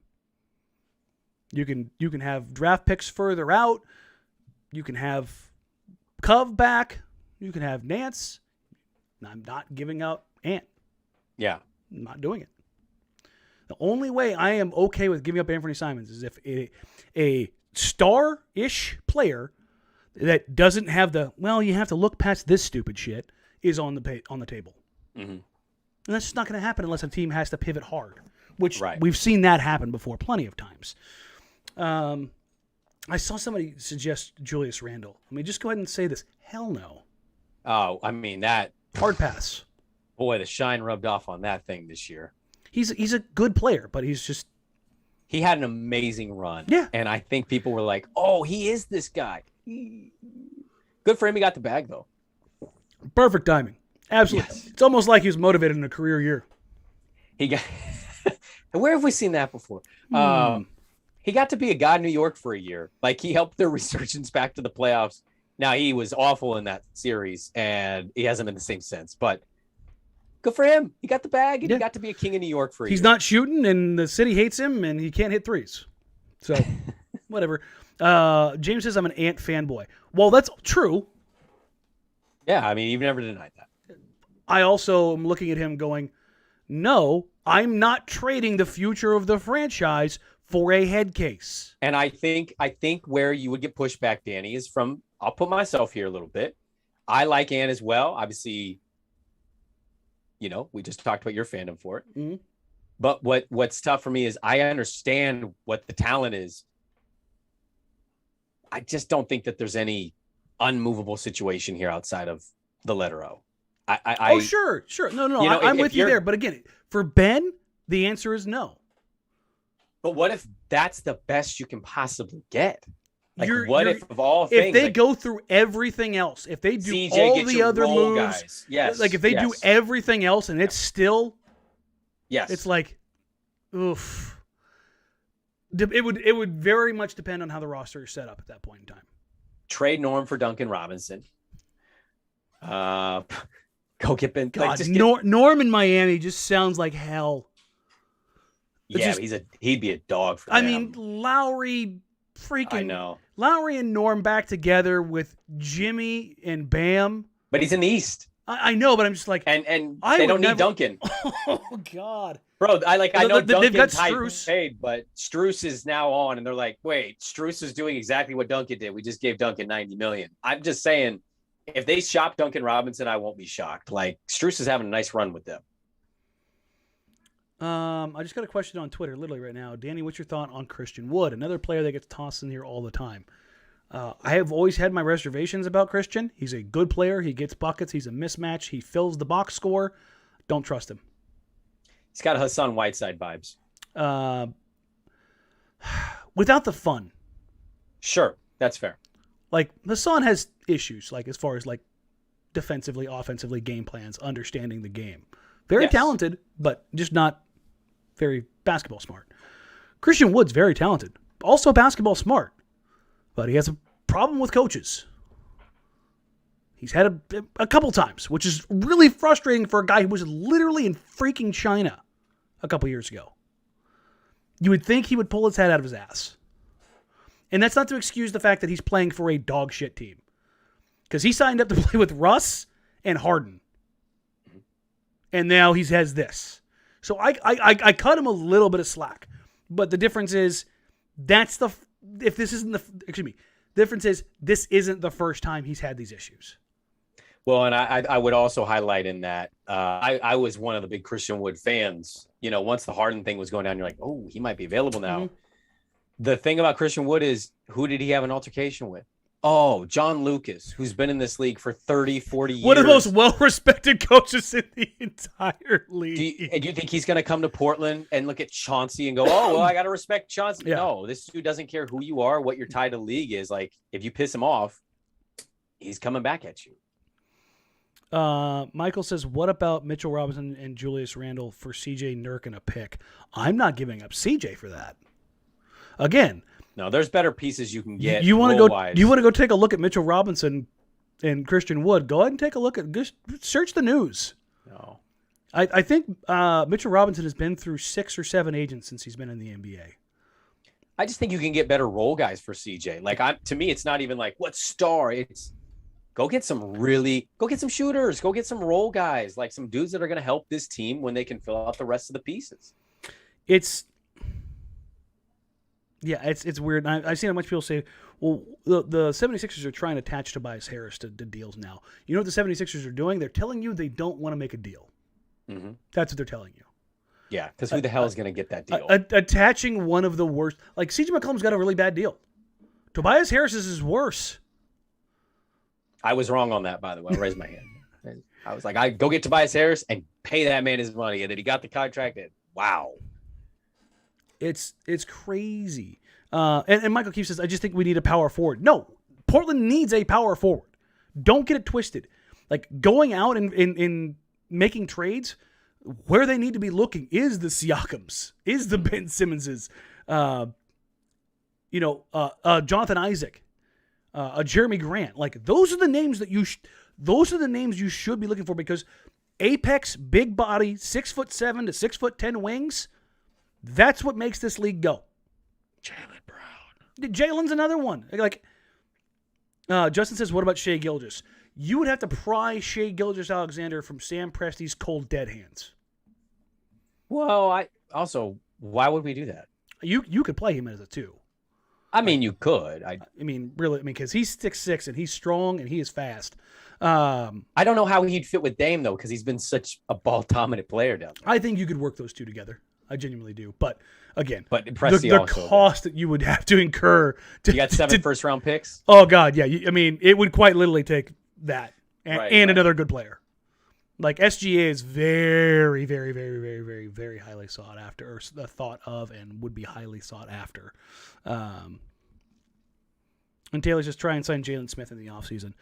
You can have draft picks further out. You can have Cove back. You can have Nance. I'm not giving up Ant. Yeah, I'm not doing it. The only way I am okay with giving up Anthony Simons is if a star-ish player that doesn't have you have to look past this stupid shit is on the table. Mm-hmm. And that's just not going to happen unless a team has to pivot hard, which we've seen that happen before plenty of times. I saw somebody suggest Julius Randle. I mean, just go ahead and say this. Hell no. Oh, I mean, that hard pass. Boy, the shine rubbed off on that thing this year. He's a good player, but he had an amazing run. Yeah. And I think people were like, oh, he is this guy. Good for him. He got the bag, though. Perfect timing. Absolutely. Yes. It's almost like he was motivated in a career year. He got. Where have we seen that before? He got to be a guy in New York for a year. Like, he helped their resurgence back to the playoffs. Now, he was awful in that series, and he hasn't been the same since. But good for him. He got the bag, and he got to be a king in New York for a year. He's not shooting, and the city hates him, and he can't hit threes. So, whatever. James says I'm an Ant fanboy. Well, that's true. Yeah, I mean, you've never denied that. I also am looking at him going, no, I'm not trading the future of the franchise for a head case. And I think where you would get pushback, Danny, is from, I'll put myself here a little bit. I like Ant as well. Obviously, we just talked about your fandom for it. Mm-hmm. But what's tough for me is I understand what the talent is. I just don't think that there's any unmovable situation here outside of the letter O. Sure. No. I'm with you there. But again, for Ben, the answer is no. But what if that's the best you can possibly get? Like, if of all things, if they go through everything else, if they do CJ, all the other moves, guys. Yes, like if they do everything else and it's still, yes, it's like, oof. It would very much depend on how the roster is set up at that point in time. Trade Norm for Duncan Robinson. Go get Ben. God, Norm in Miami just sounds like hell. He'd be a dog for them. I mean, Lowry freaking. I know. Lowry and Norm back together with Jimmy and Bam. But he's in the East. I know, but I'm just like, and they don't need Duncan. Oh God, bro! I know Duncan's high Strus. paid, but Strus is now on, and they're like, wait, Strus is doing exactly what Duncan did. We just gave Duncan $90 million. I'm just saying, if they shop Duncan Robinson, I won't be shocked. Like, Strus is having a nice run with them. I just got a question on Twitter, literally right now. Danny, what's your thought on Christian Wood? Another player that gets tossed in here all the time. I have always had my reservations about Christian. He's a good player. He gets buckets. He's a mismatch. He fills the box score. Don't trust him. He's got Hassan Whiteside vibes. Without the fun. Sure, that's fair. Like, Hassan has issues, like as far as like defensively, offensively, game plans, understanding the game. Very talented, but just not very basketball smart. Christian Wood's very talented, also basketball smart, but he has a problem with coaches. He's had a couple times, which is really frustrating for a guy who was literally in freaking China a couple years ago. You would think he would pull his head out of his ass. And that's not to excuse the fact that he's playing for a dog shit team. Because he signed up to play with Russ and Harden. And now he has this. So I cut him a little bit of slack. But the difference is, the difference is this isn't the first time he's had these issues. Well, and I would also highlight in that I was one of the big Christian Wood fans. You know, once the Harden thing was going down, you're like, oh, he might be available now. Mm-hmm. The thing about Christian Wood is, who did he have an altercation with? Oh, John Lucas, who's been in this league for 30, 40 years. One of the most well-respected coaches in the entire league. Do you think he's going to come to Portland and look at Chauncey and go, oh, well, I got to respect Chauncey? Yeah. No, this dude doesn't care who you are, what your title league is. Like, if you piss him off, he's coming back at you. Michael says, what about Mitchell Robinson and Julius Randle for CJ Nurk and a pick? I'm not giving up CJ for that. Again, no, there's better pieces you can get. You want to go? You want to go take a look at Mitchell Robinson and Christian Wood? Go ahead and take a look at. Search the news. No, I think Mitchell Robinson has been through 6 or 7 agents since he's been in the NBA. I just think you can get better role guys for CJ. Like, to me, it's not even like what star. It's go get some shooters. Go get some role guys, like some dudes that are going to help this team when they can fill out the rest of the pieces. It's weird. I've seen a bunch of people say, well, the 76ers are trying to attach Tobias Harris to deals now. You know what the 76ers are doing? They're telling you they don't want to make a deal. Mm-hmm. That's what they're telling you. Yeah, because who the hell is going to get that deal? Attaching one of the worst. Like, CJ McCollum's got a really bad deal. Tobias Harris's is worse. I was wrong on that, by the way. I'll raise my hand. I was like, I go get Tobias Harris and pay that man his money. And then he got the contract. And wow. It's crazy. And Michael Keefe says, I just think we need a power forward. No, Portland needs a power forward. Don't get it twisted. Like, going out and making trades, where they need to be looking is the Siakams, is the Ben Simmonses, Jonathan Isaac, Jeremy Grant. Like, those are the names that you should be looking for, because apex, big body, 6'7" to 6'10" wings. That's what makes this league go. Jaylen Brown. Jalen's another one. Like, Justin says, what about Shai Gilgeous? You would have to pry Shai Gilgeous-Alexander from Sam Presti's cold dead hands. Well, why would we do that? You could play him as a 2. I mean, you could. Really, because he's 6'6" and he's strong and he is fast. I don't know how he'd fit with Dame, though, because he's been such a ball-dominant player down there. I think you could work those two together. I genuinely do. But, again, the cost that you would have to incur. You got 7 first-round picks? Oh, God, yeah. It would quite literally take that and another good player. Like, SGA is very, very, very, very, very, very highly sought after, or thought of, and would be highly sought after. And Taylor's just trying to sign Jalen Smith in the offseason.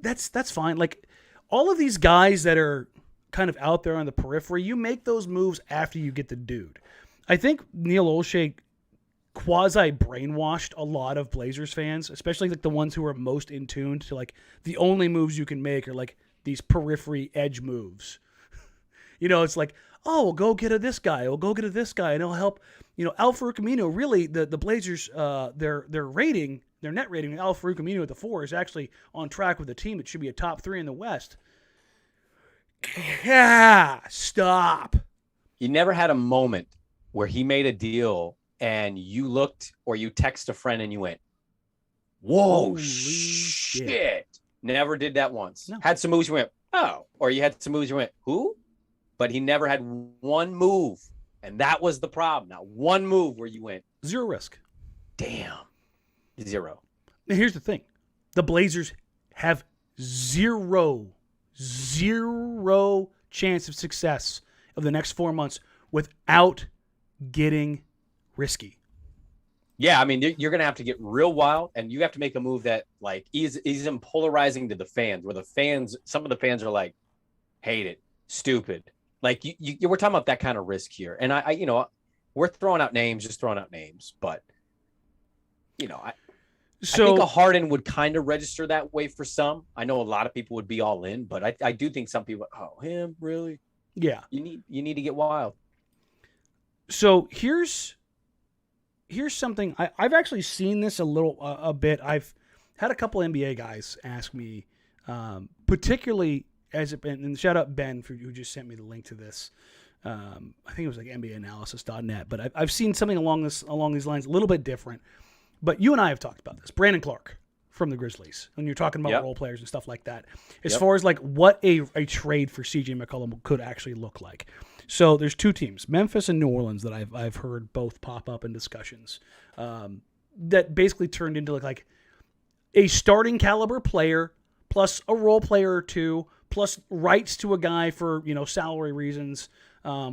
That's fine. Like, all of these guys that are kind of out there on the periphery, you make those moves after you get the dude. I think Neil Olshey quasi-brainwashed a lot of Blazers fans, especially like the ones who are most in tune to, like, the only moves you can make are like these periphery edge moves. It's like, oh, we'll go get this guy. We'll go get this guy, and it'll help. Al-Farouq Aminu, really, the Blazers, their rating, their net rating, Al-Farouq Aminu at the 4 is actually on track with a team that should be a top 3 in the West. Yeah, stop. You never had a moment where he made a deal and you looked or you text a friend and you went, whoa, holy shit. Never did that once. No. Had some moves you went, oh. Or you had some moves you went, who? But he never had one move. And that was the problem. Not one move where you went. 0 risk. Damn. 0. Now, here's the thing. The Blazers have zero chance of success of the next 4 months without getting risky. Yeah, I mean, you're going to have to get real wild, and you have to make a move that like is polarizing to the fans, where some of the fans are like, hate it, stupid. Like we're talking about that kind of risk here, and we're throwing out names, just throwing out names, but I think a Harden would kind of register that way for some. I know a lot of people would be all in, but I do think some people, oh, him really? Yeah, you need to get wild. So here's something I've actually seen this a bit. I've had a couple NBA guys ask me, particularly and shout out Ben who just sent me the link to this. I think it was like NBAanalysis.net, but I've seen something along these lines, a little bit different. But you and I have talked about this. Brandon Clark from the Grizzlies, when you're talking about role players and stuff like that, as far as like what a trade for CJ McCollum could actually look like. So there's two teams, Memphis and New Orleans, that I've heard both pop up in discussions that basically turned into like a starting caliber player plus a role player or two plus rights to a guy for salary reasons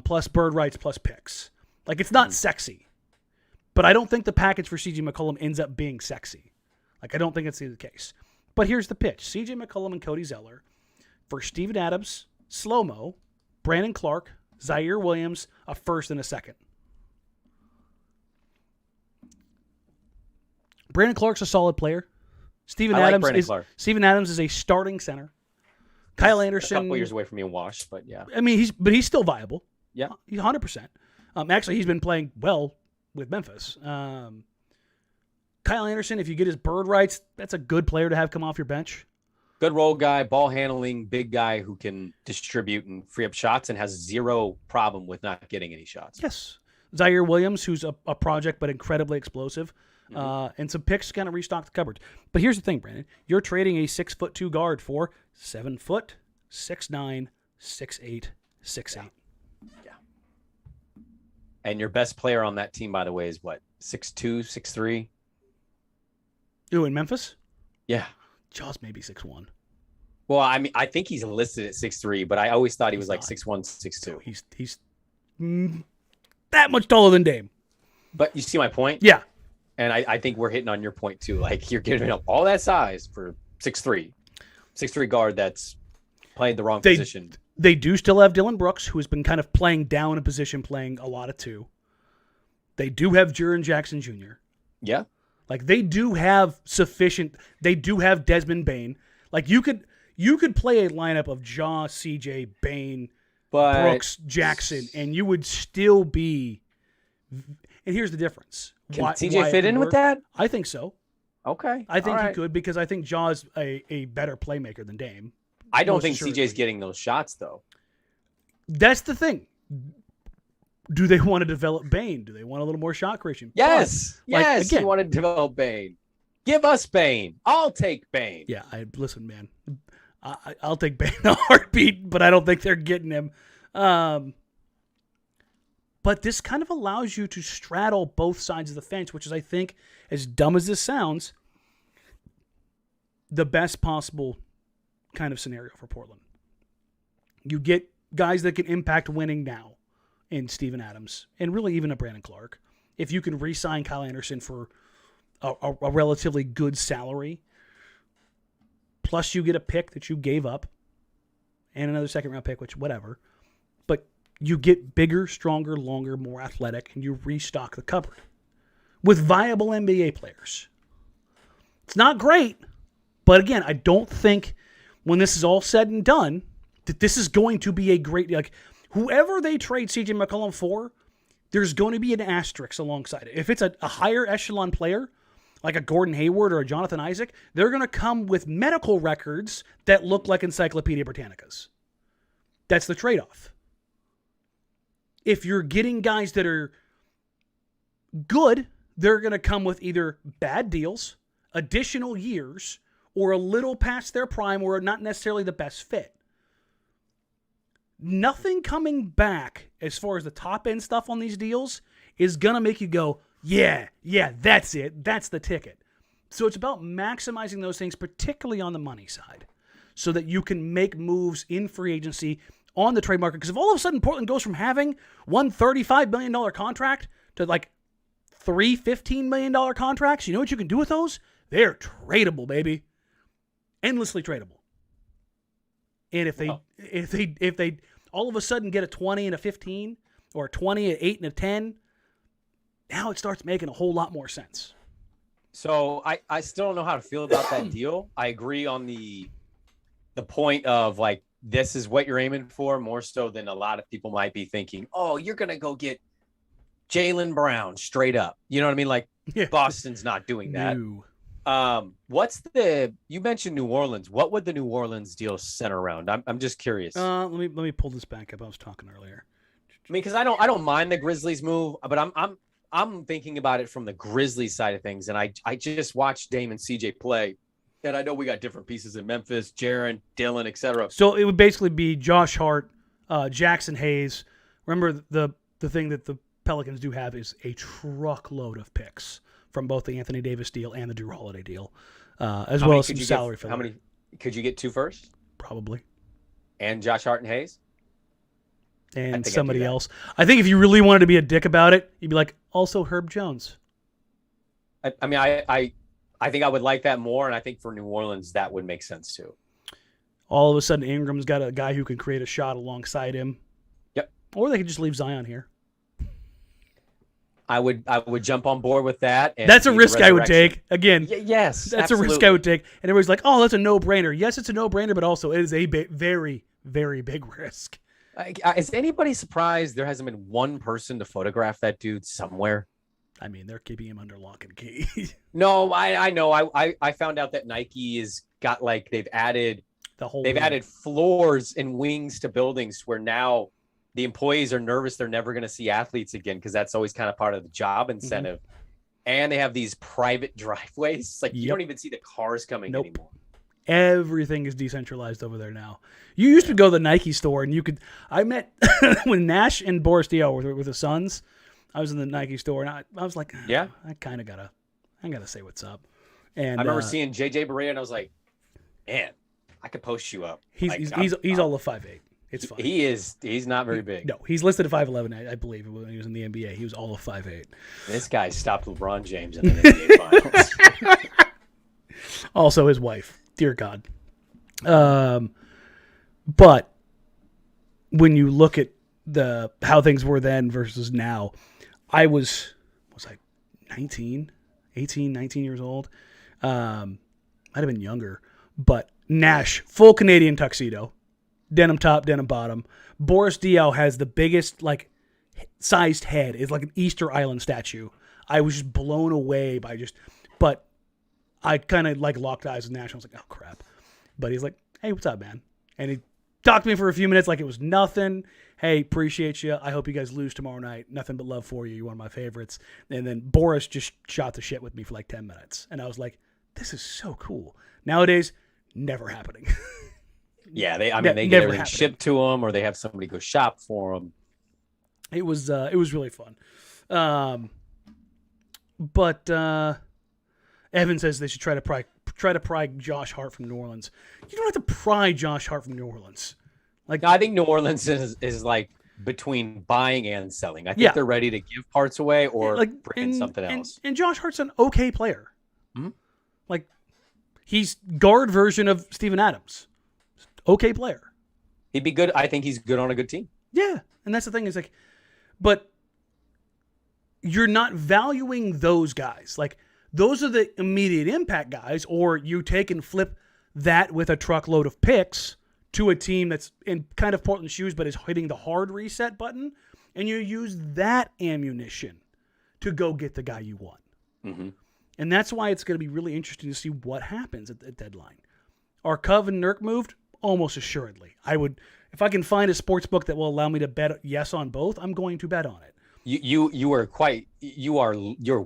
plus bird rights plus picks. Like, it's not sexy, but I don't think the package for CJ McCollum ends up being sexy. Like, I don't think it's the case. But here's the pitch: CJ McCollum and Cody Zeller for Steven Adams, Slow-Mo, Brandon Clark, Zaire Williams, a first and a second. Brandon Clark's a solid player. Steven Adams is a starting center. Kyle Anderson, a couple years away from being washed, but yeah. I mean, he's still viable. Yeah, he's 100%. Actually, he's been playing well with Memphis. Kyle Anderson, if you get his bird rights, that's a good player to have come off your bench. Good role guy, ball handling, big guy who can distribute and free up shots and has zero problem with not getting any shots. Yes. Zaire Williams, who's a project but incredibly explosive, and some picks to kind of restock the cupboard. But here's the thing, Brandon. You're trading a 6'2" guard for 7 foot, 6'9", 6'8", 6'8". Yeah. And your best player on that team, by the way, is what? 6'2", 6'3"? Ooh, in Memphis? Yeah. Jaws maybe 6'1". Well, I mean, I think he's listed at 6'3", but I always thought he was like 6'1", 6'2". No, he's that much taller than Dame. But you see my point? Yeah. And I think we're hitting on your point too. Like, you're giving up all that size for 6'3". 6'3" guard that's played the wrong position. They do still have Dylan Brooks, who has been kind of playing down a position, playing a lot of two. They do have Jaren Jackson Jr. Yeah. Like, they do have sufficient. They do have Desmond Bane. Like, you could play a lineup of Ja, CJ, Bane, Brooks, Jackson, and you would still be. And here's the difference. Can CJ fit in with that? I think so. Okay. I think he could, because I think Ja's a better playmaker than Dame. I don't think CJ's getting those shots, though. That's the thing. Do they want to develop Bane? Do they want a little more shot creation? Yes. But, yes. You want to develop Bane. Give us Bane. I'll take Bane. Yeah. Listen, man. I'll take Bane in a heartbeat, but I don't think they're getting him. But this kind of allows you to straddle both sides of the fence, which is, I think, as dumb as this sounds, the best possible kind of scenario for Portland. You get guys that can impact winning now in Steven Adams, and really even a Brandon Clark. If you can re-sign Kyle Anderson for a relatively good salary, plus you get a pick that you gave up, and another second-round pick, which whatever, but you get bigger, stronger, longer, more athletic, and you restock the cupboard with viable NBA players. It's not great, but again, I don't think when this is all said and done that this is going to be a great, like, whoever they trade CJ McCollum for, there's going to be an asterisk alongside it. If it's a higher echelon player, like a Gordon Hayward or a Jonathan Isaac, they're going to come with medical records that look like Encyclopedia Britannicas. That's the trade-off. If you're getting guys that are good, they're going to come with either bad deals, additional years, or a little past their prime, or not necessarily the best fit. Nothing coming back as far as the top-end stuff on these deals is going to make you go, yeah, that's it. That's the ticket. So it's about maximizing those things, particularly on the money side, so that you can make moves in free agency on the trade market. Because if all of a sudden Portland goes from having one $35 million contract to like 3 $15 million contracts, you know what you can do with those? They're tradable, baby. Endlessly tradable. And if they all of a sudden get a 20 and a 15, or a 20, an 8 and a 10, now it starts making a whole lot more sense. So I still don't know how to feel about that deal. I agree on the point of like, this is what you're aiming for, more so than a lot of people might be thinking, oh, you're going to go get Jaylen Brown straight up. You know what I mean? Like, Boston's not doing that. No. You mentioned New Orleans. What would the New Orleans deal center around? I'm just curious. Let me pull this back up. I was talking earlier. I mean, because I don't mind the Grizzlies move, but I'm thinking about it from the Grizzlies side of things. And I just watched Dame and CJ play. And I know we got different pieces in Memphis, Jaren, Dylan, etc. So it would basically be Josh Hart, Jackson Hayes. Remember, the thing that the Pelicans do have is a truckload of picks from both the Anthony Davis deal and the Drew Holiday deal, as well as some salary filler. How many could you get? 2 firsts? Probably. And Josh Hart and Hayes? And somebody else. I think if you really wanted to be a dick about it, you'd be like, also Herb Jones. I mean, I think I would like that more, and I think for New Orleans that would make sense too. All of a sudden, Ingram's got a guy who can create a shot alongside him. Yep. Or they could just leave Zion here. I would jump on board with that. And that's a risk I would take. Again, yes, that's absolutely a risk I would take. And everybody's like, oh, that's a no-brainer. Yes, it's a no-brainer, but also it is a very, very big risk. Is anybody surprised there hasn't been one person to photograph that dude somewhere? I mean, they're keeping him under lock and key. No, I know. I found out that Nike has got like they've added floors and wings to buildings where now the employees are nervous they're never going to see athletes again because that's always kind of part of the job incentive. Mm-hmm. And they have these private driveways. It's like you don't even see the cars coming anymore. Everything is decentralized over there now. You used to go to the Nike store and you could. I met when Nash and Boris Diaw were with the Suns. I was in the Nike store and I was like, I kind of gotta say what's up. And I remember seeing JJ Barea and I was like, man, I could post you up. He's all of 5'8". It's fine. He's not very big. No, he's listed at 5'11", I believe, when he was in the NBA. He was all of 5'8". This guy stopped LeBron James in the NBA Finals. Also his wife. Dear God. But when you look at how things were then versus now, I was I 18, 19 years old? Might have been younger. But Nash, full Canadian tuxedo, denim top, denim bottom. Boris Diaw has the biggest, sized head. It's like an Easter Island statue. I was just blown away by but I kind of locked eyes with Nash. I was like, oh crap. But he's like, hey, what's up, man? And he talked to me for a few minutes like it was nothing. Hey, appreciate you. I hope you guys lose tomorrow night. Nothing but love for you. You're one of my favorites. And then Boris just shot the shit with me for 10 minutes. And I was like, this is so cool. Nowadays, never happening. Yeah, they get everything shipped to them, or they have somebody go shop for them. It was really fun. But Evan says they should try to pry Josh Hart from New Orleans. You don't have to pry Josh Hart from New Orleans. No, I think New Orleans is between buying and selling. I think they're ready to give parts away or bring in something else. And Josh Hart's an okay player. Mm-hmm. He's guard version of Steven Adams. Okay player. He'd be good. I think he's good on a good team. Yeah. And that's the thing is but you're not valuing those guys. Those are the immediate impact guys, or you take and flip that with a truckload of picks to a team that's in kind of Portland's shoes but is hitting the hard reset button, and you use that ammunition to go get the guy you want. Mm-hmm. And that's why it's going to be really interesting to see what happens at the deadline. Are Cove and Nurk moved? Almost assuredly. I would, if I can find a sports book that will allow me to bet yes on both, I'm going to bet on it. You're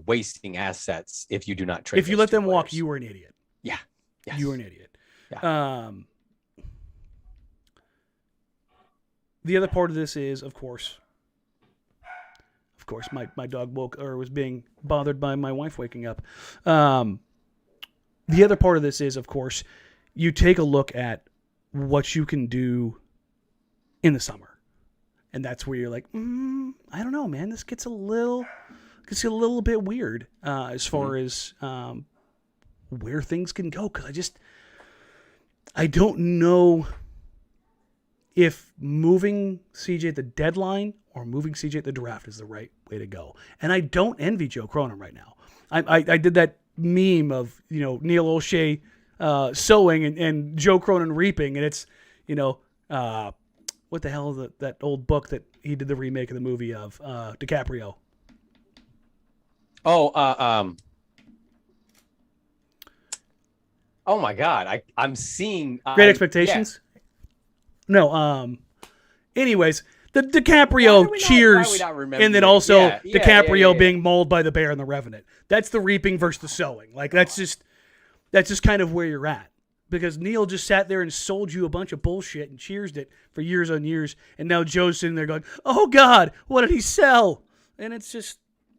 wasting assets if you do not trade. If you let them walk, you are an idiot. Yeah. Yes. You are an idiot. Yeah. The other part of this is, of course, my dog was being bothered by my wife waking up. The other part of this is, of course, you take a look at what you can do in the summer. And that's where you're like, I don't know, man. This gets a little it's a little bit weird as far as where things can go. Because I don't know if moving CJ at the deadline or moving CJ at the draft is the right way to go. And I don't envy Joe Cronin right now. I did that meme of, Neil O'Shea sowing and Joe Cronin reaping. And it's, what the hell is that old book that he did the remake of the movie of DiCaprio? Oh my God. I'm seeing Great Expectations. Yeah. No. Anyways, the DiCaprio cheers, and then also DiCaprio being mauled by the bear in The Revenant. That's the reaping versus the sowing. Like that's just kind of where you're at, because Neil just sat there and sold you a bunch of bullshit and cheersed it for years on years, and now Joe's sitting there going, "Oh God, what did he sell?" And it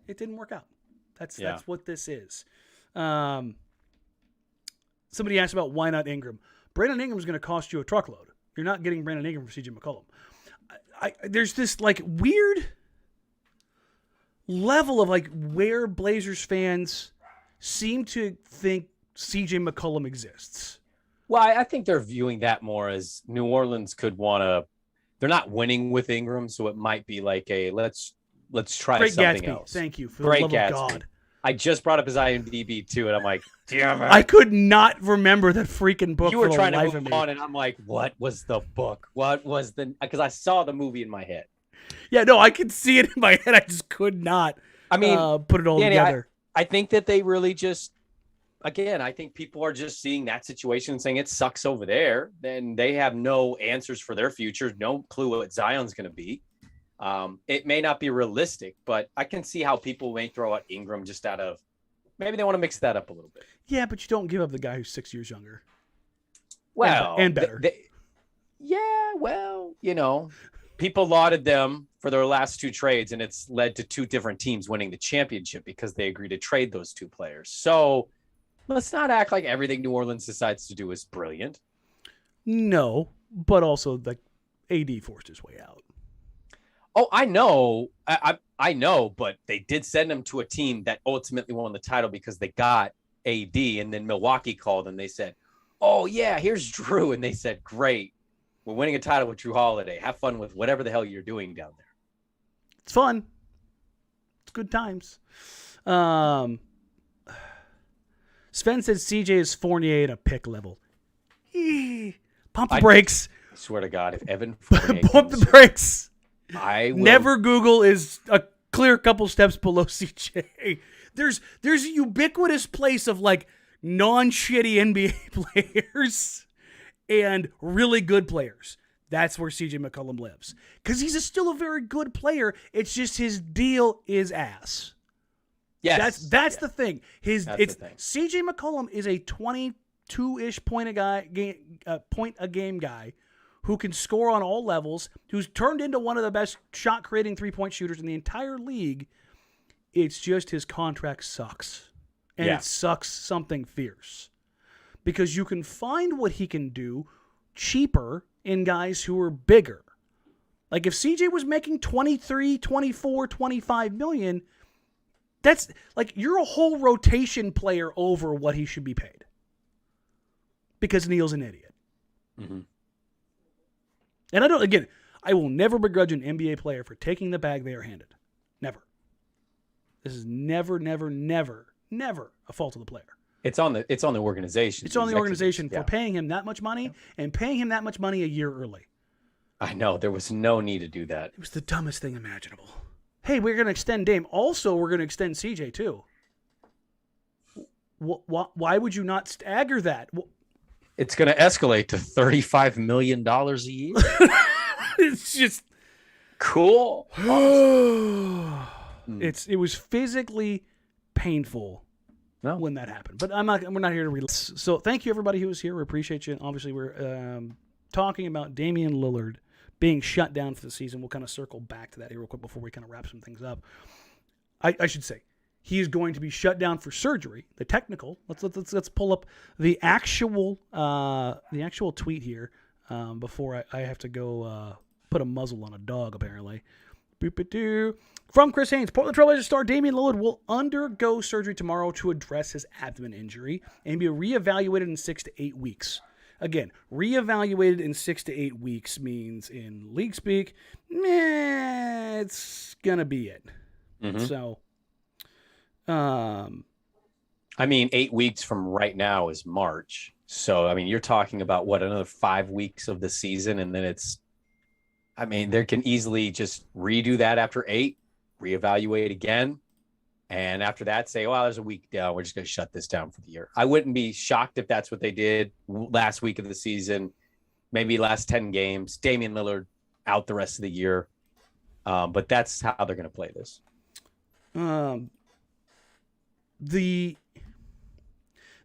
didn't work out. That's what this is. Somebody asked about why not Ingram. Brandon Ingram is going to cost you a truckload. You're not getting Brandon Ingram for CJ McCollum. There's this like weird level of like where Blazers fans seem to think CJ McCollum exists. Well, I think they're viewing that more as New Orleans could want to. They're not winning with Ingram, so it might be like a let's try Great something Gatsby. else. Thank you for Great the love Gatsby. of God. I just brought up his IMDb too, and I'm like, damn it. I could not remember that freaking book. You were for trying the to life move of me. on, and I'm like, what was the book? What was because I saw the movie in my head. Yeah, no, I could see it in my head. I just could not. Put it all together. I think that they really just, again, I think people are just seeing that situation and saying it sucks over there. Then they have no answers for their future, no clue what Zion's going to be. It may not be realistic, but I can see how people may throw out Ingram just out of, maybe they want to mix that up a little bit. Yeah, but you don't give up the guy who's 6 years younger. Well, and better. People lauded them for their last two trades, and it's led to two different teams winning the championship because they agreed to trade those two players. So let's not act like everything New Orleans decides to do is brilliant. No, but also the AD forced his way out. Oh, I know. I know, but they did send him to a team that ultimately won the title because they got AD, and then Milwaukee called and they said, "Oh yeah, here's Drew," and they said, "Great, we're winning a title with Drew Holiday. Have fun with whatever the hell you're doing down there." It's fun. It's good times. Sven says CJ is Fournier at a pick level. Pump the brakes. I swear to God, if Evan Fournier pump the brakes. I will. Never Google is a clear couple steps below CJ. There's a ubiquitous place of like non-shitty NBA players and really good players. That's where CJ McCollum lives. Because he's still a very good player. It's just his deal is ass. Yes. That's the thing. The thing. CJ McCollum is a 22-ish point a game guy who can score on all levels, who's turned into one of the best shot-creating three-point shooters in the entire league. It's just his contract sucks. And it sucks something fierce. Because you can find what he can do cheaper in guys who are bigger. Like if CJ was making 23, 24, 25 million, that's like you're a whole rotation player over what he should be paid. Because Neil's an idiot. Mm-hmm. And I will never begrudge an NBA player for taking the bag they are handed. Never. This is never a fault of the player. It's on the organization. It's on the organization for paying him that much money and paying him that much money a year early. I know. There was no need to do that. It was the dumbest thing imaginable. Hey, we're going to extend Dame. Also, we're going to extend CJ too. Why would you not stagger that? It's going to escalate to $35 million a year. It's just cool. Awesome. It was physically painful when that happened. But we're not here to read. So thank you everybody who was here. We appreciate you. Obviously, we're talking about Damian Lillard being shut down for the season. We'll kind of circle back to that here real quick before we kind of wrap some things up. I should say he is going to be shut down for surgery. The technical. Let's pull up the actual tweet here before I have to go put a muzzle on a dog apparently. From Chris Haynes, Portland Trailblazers star Damian Lillard will undergo surgery tomorrow to address his abdomen injury and be reevaluated in 6 to 8 weeks. Again, reevaluated in 6 to 8 weeks means in league speak, it's gonna be it. Mm-hmm. So, I mean, 8 weeks from right now is March. So, I mean, you're talking about another 5 weeks of the season, and then they can easily just redo that after 8, reevaluate again, and after that say, well, there's a week down, we're just going to shut this down for the year. I wouldn't be shocked if that's what they did last week of the season, maybe last 10 games, Damian Lillard out the rest of the year. But that's how they're going to play this. The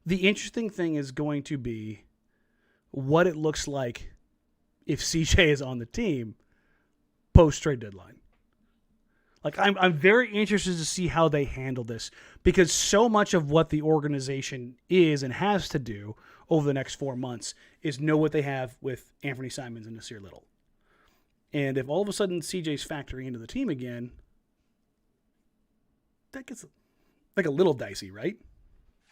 interesting thing is going to be what it looks like if CJ is on the team post-trade deadline. Like, I'm very interested to see how they handle this, because so much of what the organization is and has to do over the next 4 months is know what they have with Anthony Simons and Nasir Little. And if all of a sudden CJ's factoring into the team again, that gets like a little dicey, right?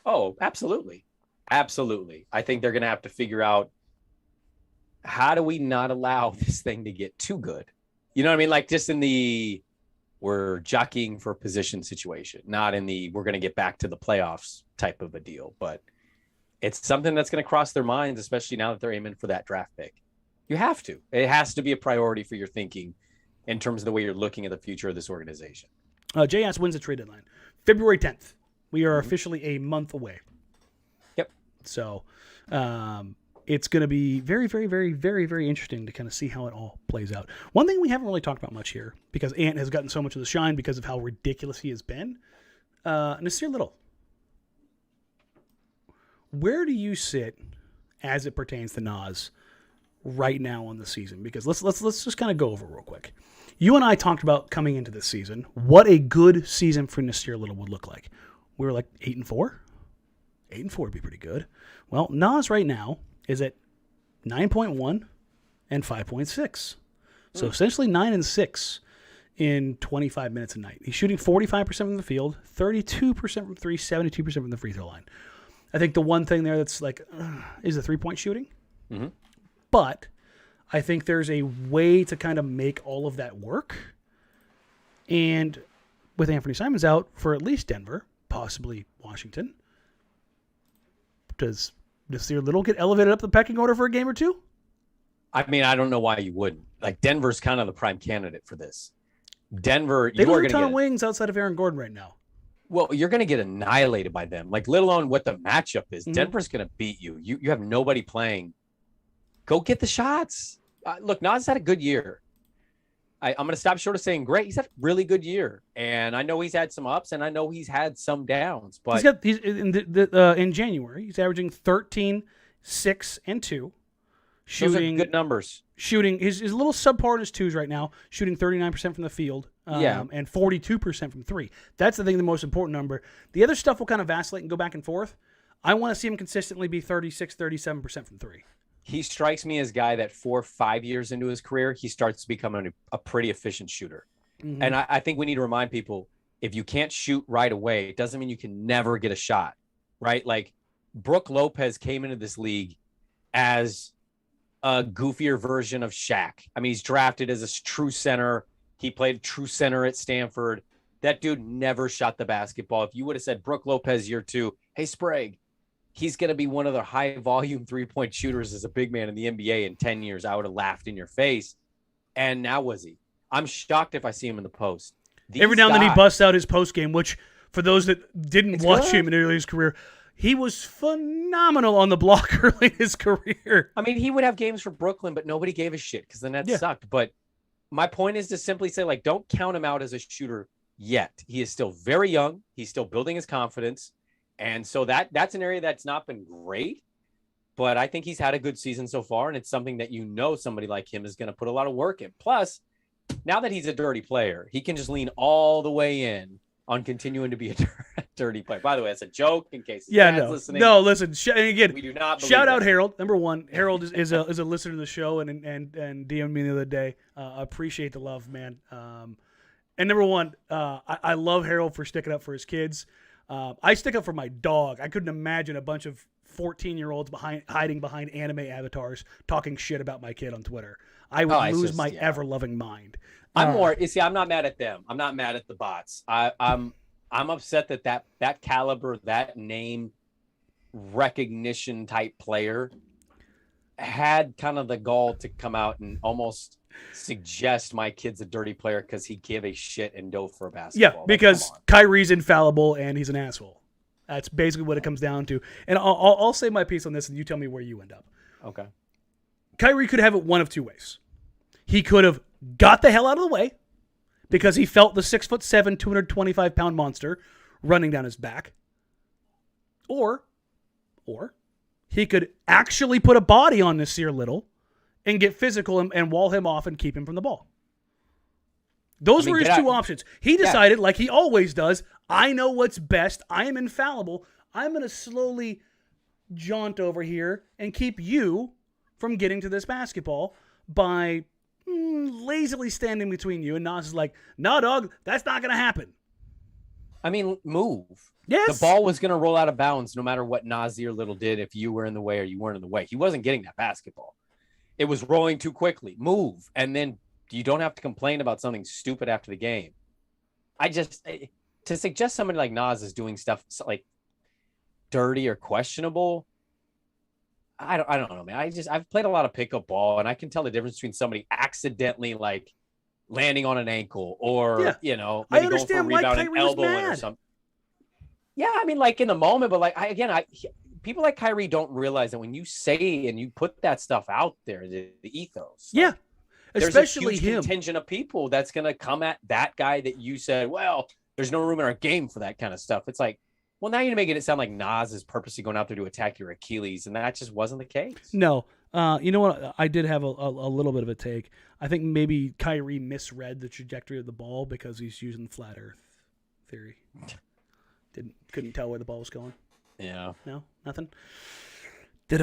Oh, absolutely. Absolutely. I think they're going to have to figure out, how do we not allow this thing to get too good? You know what I mean? Like, just in the we're jockeying for position situation, not in the we're going to get back to the playoffs type of a deal. But it's something that's going to cross their minds, especially now that they're aiming for that draft pick. You have to. It has to be a priority for your thinking in terms of the way you're looking at the future of this organization. Jay asks, when's the trade deadline? February 10th. We are officially a month away. Yep. So it's going to be very, very, very, very, very interesting to kind of see how it all plays out. One thing we haven't really talked about much here, because Ant has gotten so much of the shine because of how ridiculous he has been, Nasir Little. Where do you sit as it pertains to Nas right now on the season? Because let's just kind of go over real quick. You and I talked about coming into this season what a good season for Nasir Little would look like. We were like 8-4. 8-4 would be pretty good. Well, Nas right now is at 9.1 and 5.6. So essentially 9-6 in 25 minutes a night. He's shooting 45% from the field, 32% from three, 72% from the free throw line. I think the one thing there that's like is the three-point shooting. Mm-hmm. But I think there's a way to kind of make all of that work. And with Anthony Simons out for at least Denver, possibly Washington, does Nasir Little get elevated up the pecking order for a game or two? I mean, I don't know why you wouldn't. Like, Denver's kind of the prime candidate for this. Denver, they don't have a ton of wings outside of Aaron Gordon right now. Well, you're going to get annihilated by them. Like, let alone what the matchup is. Mm-hmm. Denver's going to beat you. You have nobody playing. Go get the shots. Look, Nas had a good year. I'm going to stop short of saying great. He's had a really good year. And I know he's had some ups, and I know he's had some downs. But he's in January, he's averaging 13, 6, and 2. Shooting, those are good numbers. Shooting, he's a little subpar in his twos right now, shooting 39% from the field and 42% from three. That's the most important number. The other stuff will kind of vacillate and go back and forth. I want to see him consistently be 36, 37% from three. He strikes me as a guy that 4 or 5 years into his career, he starts to become a pretty efficient shooter. Mm-hmm. And I think we need to remind people, if you can't shoot right away, it doesn't mean you can never get a shot, right? Like, Brook Lopez came into this league as a goofier version of Shaq. I mean, he's drafted as a true center. He played true center at Stanford. That dude never shot the basketball. If you would have said Brook Lopez year 2, hey, Sprague, he's going to be one of the high-volume three-point shooters as a big man in the NBA in 10 years, I would have laughed in your face. And now was he? I'm shocked if I see him in the post. Every now and then he busts out his post game, which for those that didn't watch him in early his career, he was phenomenal on the block early in his career. I mean, he would have games for Brooklyn, but nobody gave a shit because the Nets sucked. But my point is to simply say, like, don't count him out as a shooter yet. He is still very young. He's still building his confidence. And so that's an area that's not been great. But I think he's had a good season so far, and it's something that somebody like him is going to put a lot of work in. Plus, now that he's a dirty player, he can just lean all the way in on continuing to be a dirty player. By the way, that's a joke in case his Yeah, dad's no, listening. no. Listen, and again, We do not believe shout out that. Harold. Number one, Harold is a listener to the show and DM'd me the other day. I appreciate the love, man. And number one, I love Harold for sticking up for his kids. I stick up for my dog. I couldn't imagine a bunch of 14-year-olds hiding behind anime avatars talking shit about my kid on Twitter. I would lose my ever-loving mind. I'm not mad at them. I'm not mad at the bots. I'm upset that caliber, that name recognition type player had kind of the gall to come out and almost suggest my kid's a dirty player because he gave a shit and dove for a basketball. Yeah, because Kyrie's infallible and he's an asshole. That's basically what it comes down to. And I'll say my piece on this, and you tell me where you end up. Okay. Kyrie could have it one of two ways. He could have got the hell out of the way because he felt the 6'7", 225-pound monster running down his back. Or he could actually put a body on Nasir Little and get physical and wall him off and keep him from the ball. Those were his two options. He decided, like he always does, I know what's best. I am infallible. I'm going to slowly jaunt over here and keep you from getting to this basketball by lazily standing between you. And Nas is like, no, dog, that's not going to happen. I mean, move. Yes. The ball was going to roll out of bounds no matter what Nasir Little did if you were in the way or you weren't in the way. He wasn't getting that basketball. It was rolling too quickly. Move. And then you don't have to complain about something stupid after the game. To suggest somebody like Nas is doing stuff like dirty or questionable, I don't know, man. I've played a lot of pickup ball, and I can tell the difference between somebody accidentally like landing on an ankle or maybe going for a rebound and elbowing or something. Yeah, I mean, like in the moment, but like people like Kyrie don't realize that when you say and you put that stuff out there, the ethos. Yeah. Like, especially there's a huge him. contingent of people that's going to come at that guy that you said, well, there's no room in our game for that kind of stuff. It's like, well, now you're making it sound like Nas is purposely going out there to attack your Achilles, and that just wasn't the case. No. You know what? I did have a little bit of a take. I think maybe Kyrie misread the trajectory of the ball because he's using flat Earth theory. Couldn't tell where the ball was going. Yeah. No, nothing. Not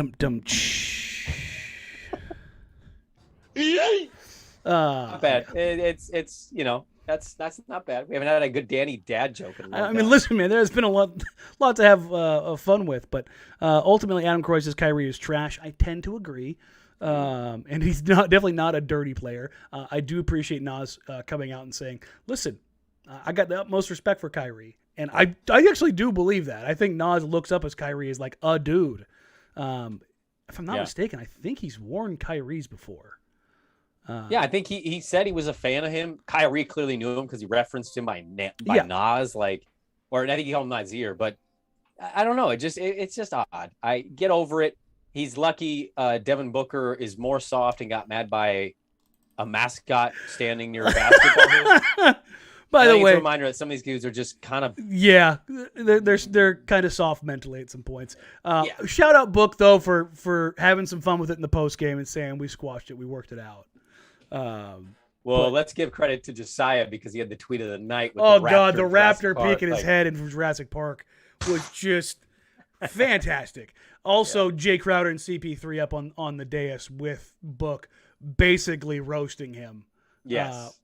bad. It's that's not bad. We haven't had a good Danny dad joke in a long time. I mean, listen, man, there's been a lot to have fun with, but ultimately, Adam Croy says Kyrie is trash. I tend to agree, and he's definitely not a dirty player. I do appreciate Nas coming out and saying, "Listen, I got the utmost respect for Kyrie." And I actually do believe that. I think Nas looks up as Kyrie as like a dude. If I'm not mistaken, I think he's worn Kyrie's before. I think he said he was a fan of him. Kyrie clearly knew him because he referenced him by Nas, or I think he called him Nasir. But I don't know. It's just odd. I get over it. He's lucky. Devin Booker is more soft and got mad by a mascot standing near a basketball hoop. By the way, it's a reminder that some of these dudes are just kind of they're kind of soft mentally at some points. Shout out Book though for having some fun with it in the post game and saying we squashed it, we worked it out. Let's give credit to Josiah because he had the tweet of the night. With the Raptor peeking his head in Jurassic Park was just fantastic. Also, Jay Crowder and CP3 up on the dais with Book, basically roasting him. Yes.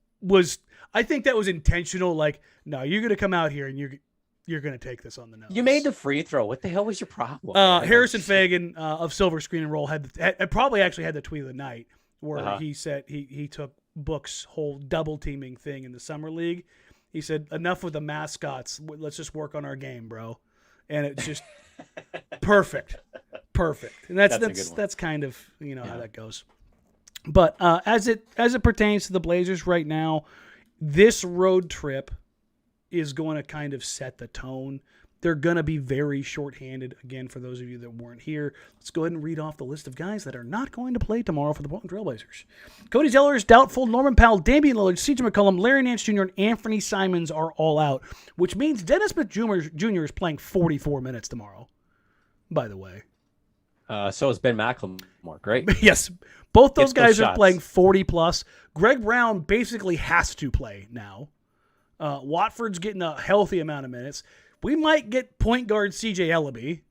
I think that was intentional. Like, no, you're going to come out here and you're going to take this on the nose. You made the free throw. What the hell was your problem? Harrison Fagan of Silver Screen and Roll had probably actually had the tweet of the night where he said he took Book's whole double teaming thing in the summer league. He said, enough with the mascots. Let's just work on our game, bro. And it's just perfect. And that's kind of how that goes. But as it pertains to the Blazers right now, this road trip is going to kind of set the tone. They're going to be very shorthanded. Again, for those of you that weren't here, let's go ahead and read off the list of guys that are not going to play tomorrow for the Portland Trail Blazers. Cody Zeller is doubtful. Norman Powell, Damian Lillard, CJ McCollum, Larry Nance Jr., and Anthony Simons are all out, which means Dennis Smith Jr. is playing 44 minutes tomorrow, by the way. So is Ben McCollum. Great. Yes. Both those guys are playing 40+. Greg Brown basically has to play now. Watford's getting a healthy amount of minutes. We might get point guard CJ Ellaby.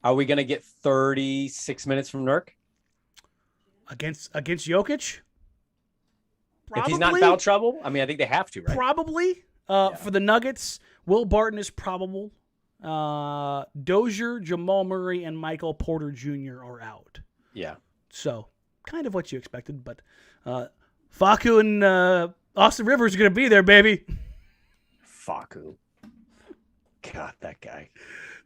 Are we going to get 36 minutes from Nurk? Against Jokic? Probably. If he's not in foul trouble? I mean, I think they have to, right? Probably. For the Nuggets, Will Barton is probable. Dozier, Jamal Murray, and Michael Porter Jr. are out. Yeah. So, kind of what you expected, but Facu and Austin Rivers are going to be there, baby. Facu. God, that guy.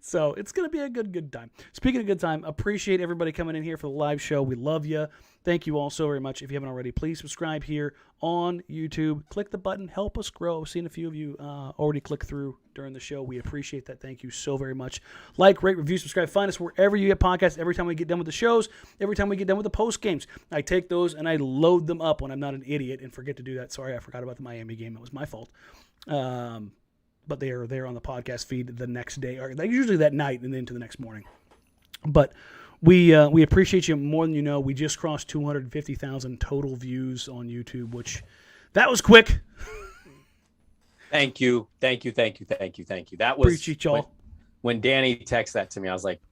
So it's going to be a good time. Speaking of good time, appreciate everybody coming in here for the live show. We love you. Thank you all so very much. If you haven't already, please subscribe here on YouTube. Click the button. Help us grow. I've seen a few of you already click through during the show. We appreciate that. Thank you so very much. Like, rate, review, subscribe. Find us wherever you get podcasts. Every time we get done with the shows, every time we get done with the post games, I take those and I load them up when I'm not an idiot and forget to do that. Sorry, I forgot about the Miami game. It was my fault. But they are there on the podcast feed the next day, or usually that night and then to the next morning. But we appreciate you more than you know. We just crossed 250,000 total views on YouTube, which that was quick. Thank you. That was appreciate y'all. When Danny texted that to me, I was like,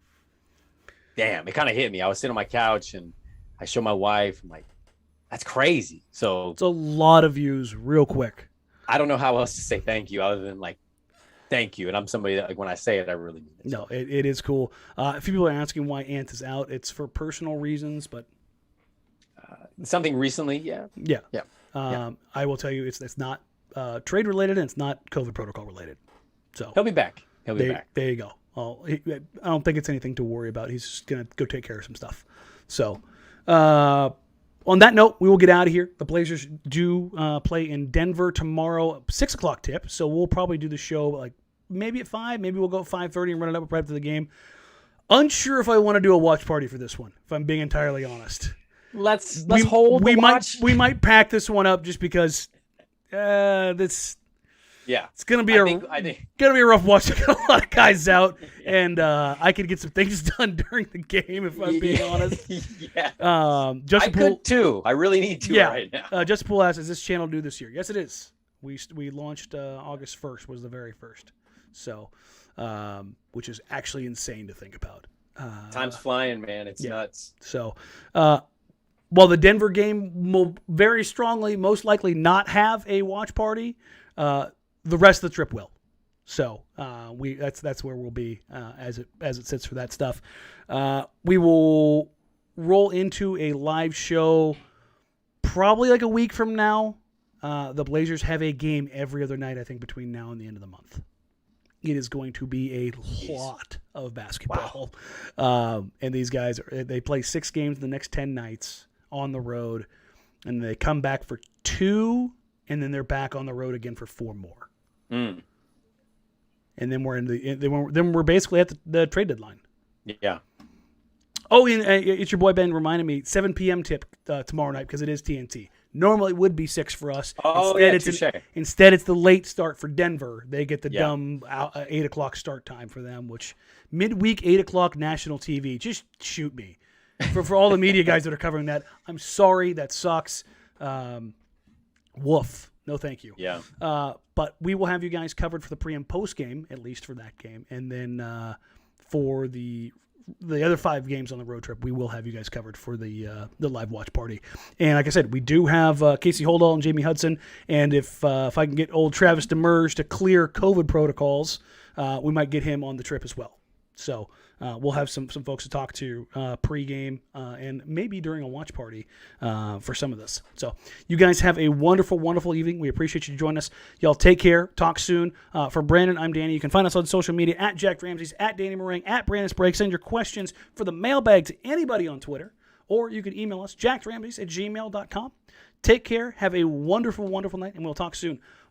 damn, it kind of hit me. I was sitting on my couch and I showed my wife. I'm like, that's crazy. So it's a lot of views real quick. I don't know how else to say thank you other than like, thank you. And I'm somebody that, like, when I say it, I really mean it. No, it is cool. If people are asking why Ant is out, it's for personal reasons, but something recently, yeah. I will tell you, it's not trade related and it's not COVID protocol related. So he'll be back. There you go. I don't think it's anything to worry about. He's just gonna go take care of some stuff. So, on that note, we will get out of here. The Blazers do play in Denver tomorrow, 6 o'clock tip. So we'll probably do the show like maybe at 5. Maybe we'll go at 5:30 and run it up right after the game. Unsure if I want to do a watch party for this one, if I'm being entirely honest. Let's hold the watch. We might pack this one up just because this. Yeah, it's gonna be gonna be a rough watch. Got a lot of guys out, and I could get some things done during the game if I'm being honest. Yeah, Justin I could too. I really need to right now. Justin Poole asks, "Is this channel new this year?" Yes, it is. We launched August 1st was the very first, so which is actually insane to think about. Time's flying, man. It's nuts. So, while the Denver game will very strongly, most likely not have a watch party. The rest of the trip will. So that's where we'll be as it sits for that stuff. We will roll into a live show probably like a week from now. The Blazers have a game every other night, I think, between now and the end of the month. It is going to be a lot of basketball. Wow. And these guys, they play 6 games the next 10 nights on the road, and they come back for 2, and then they're back on the road again for 4 more. And then we're basically at the trade deadline. Yeah. Oh, and it's your boy Ben reminding me 7 p.m. tip tomorrow night because it is TNT. Normally it would be 6 for us. Oh, instead it's the late start for Denver. They get the dumb 8 o'clock start time for them, which midweek 8 o'clock national TV. Just shoot me for all the media guys that are covering that. I'm sorry, that sucks. Woof. No, thank you. Yeah. But we will have you guys covered for the pre and post game, at least for that game, and then for the other 5 games on the road trip, we will have you guys covered for the live watch party. And like I said, we do have Casey Holdall and Jamie Hudson, and if I can get old Travis Demers to clear COVID protocols, we might get him on the trip as well. So we'll have some folks to talk to pre-game and maybe during a watch party for some of this. So you guys have a wonderful, wonderful evening. We appreciate you joining us. Y'all take care. Talk soon. For Brandon, I'm Danny. You can find us on social media at Jack Ramsays, at Danny Marang, at Brandon Sprague. Send your questions for the mailbag to anybody on Twitter, or you can email us, jackramsays@gmail.com. Take care. Have a wonderful, wonderful night, and we'll talk soon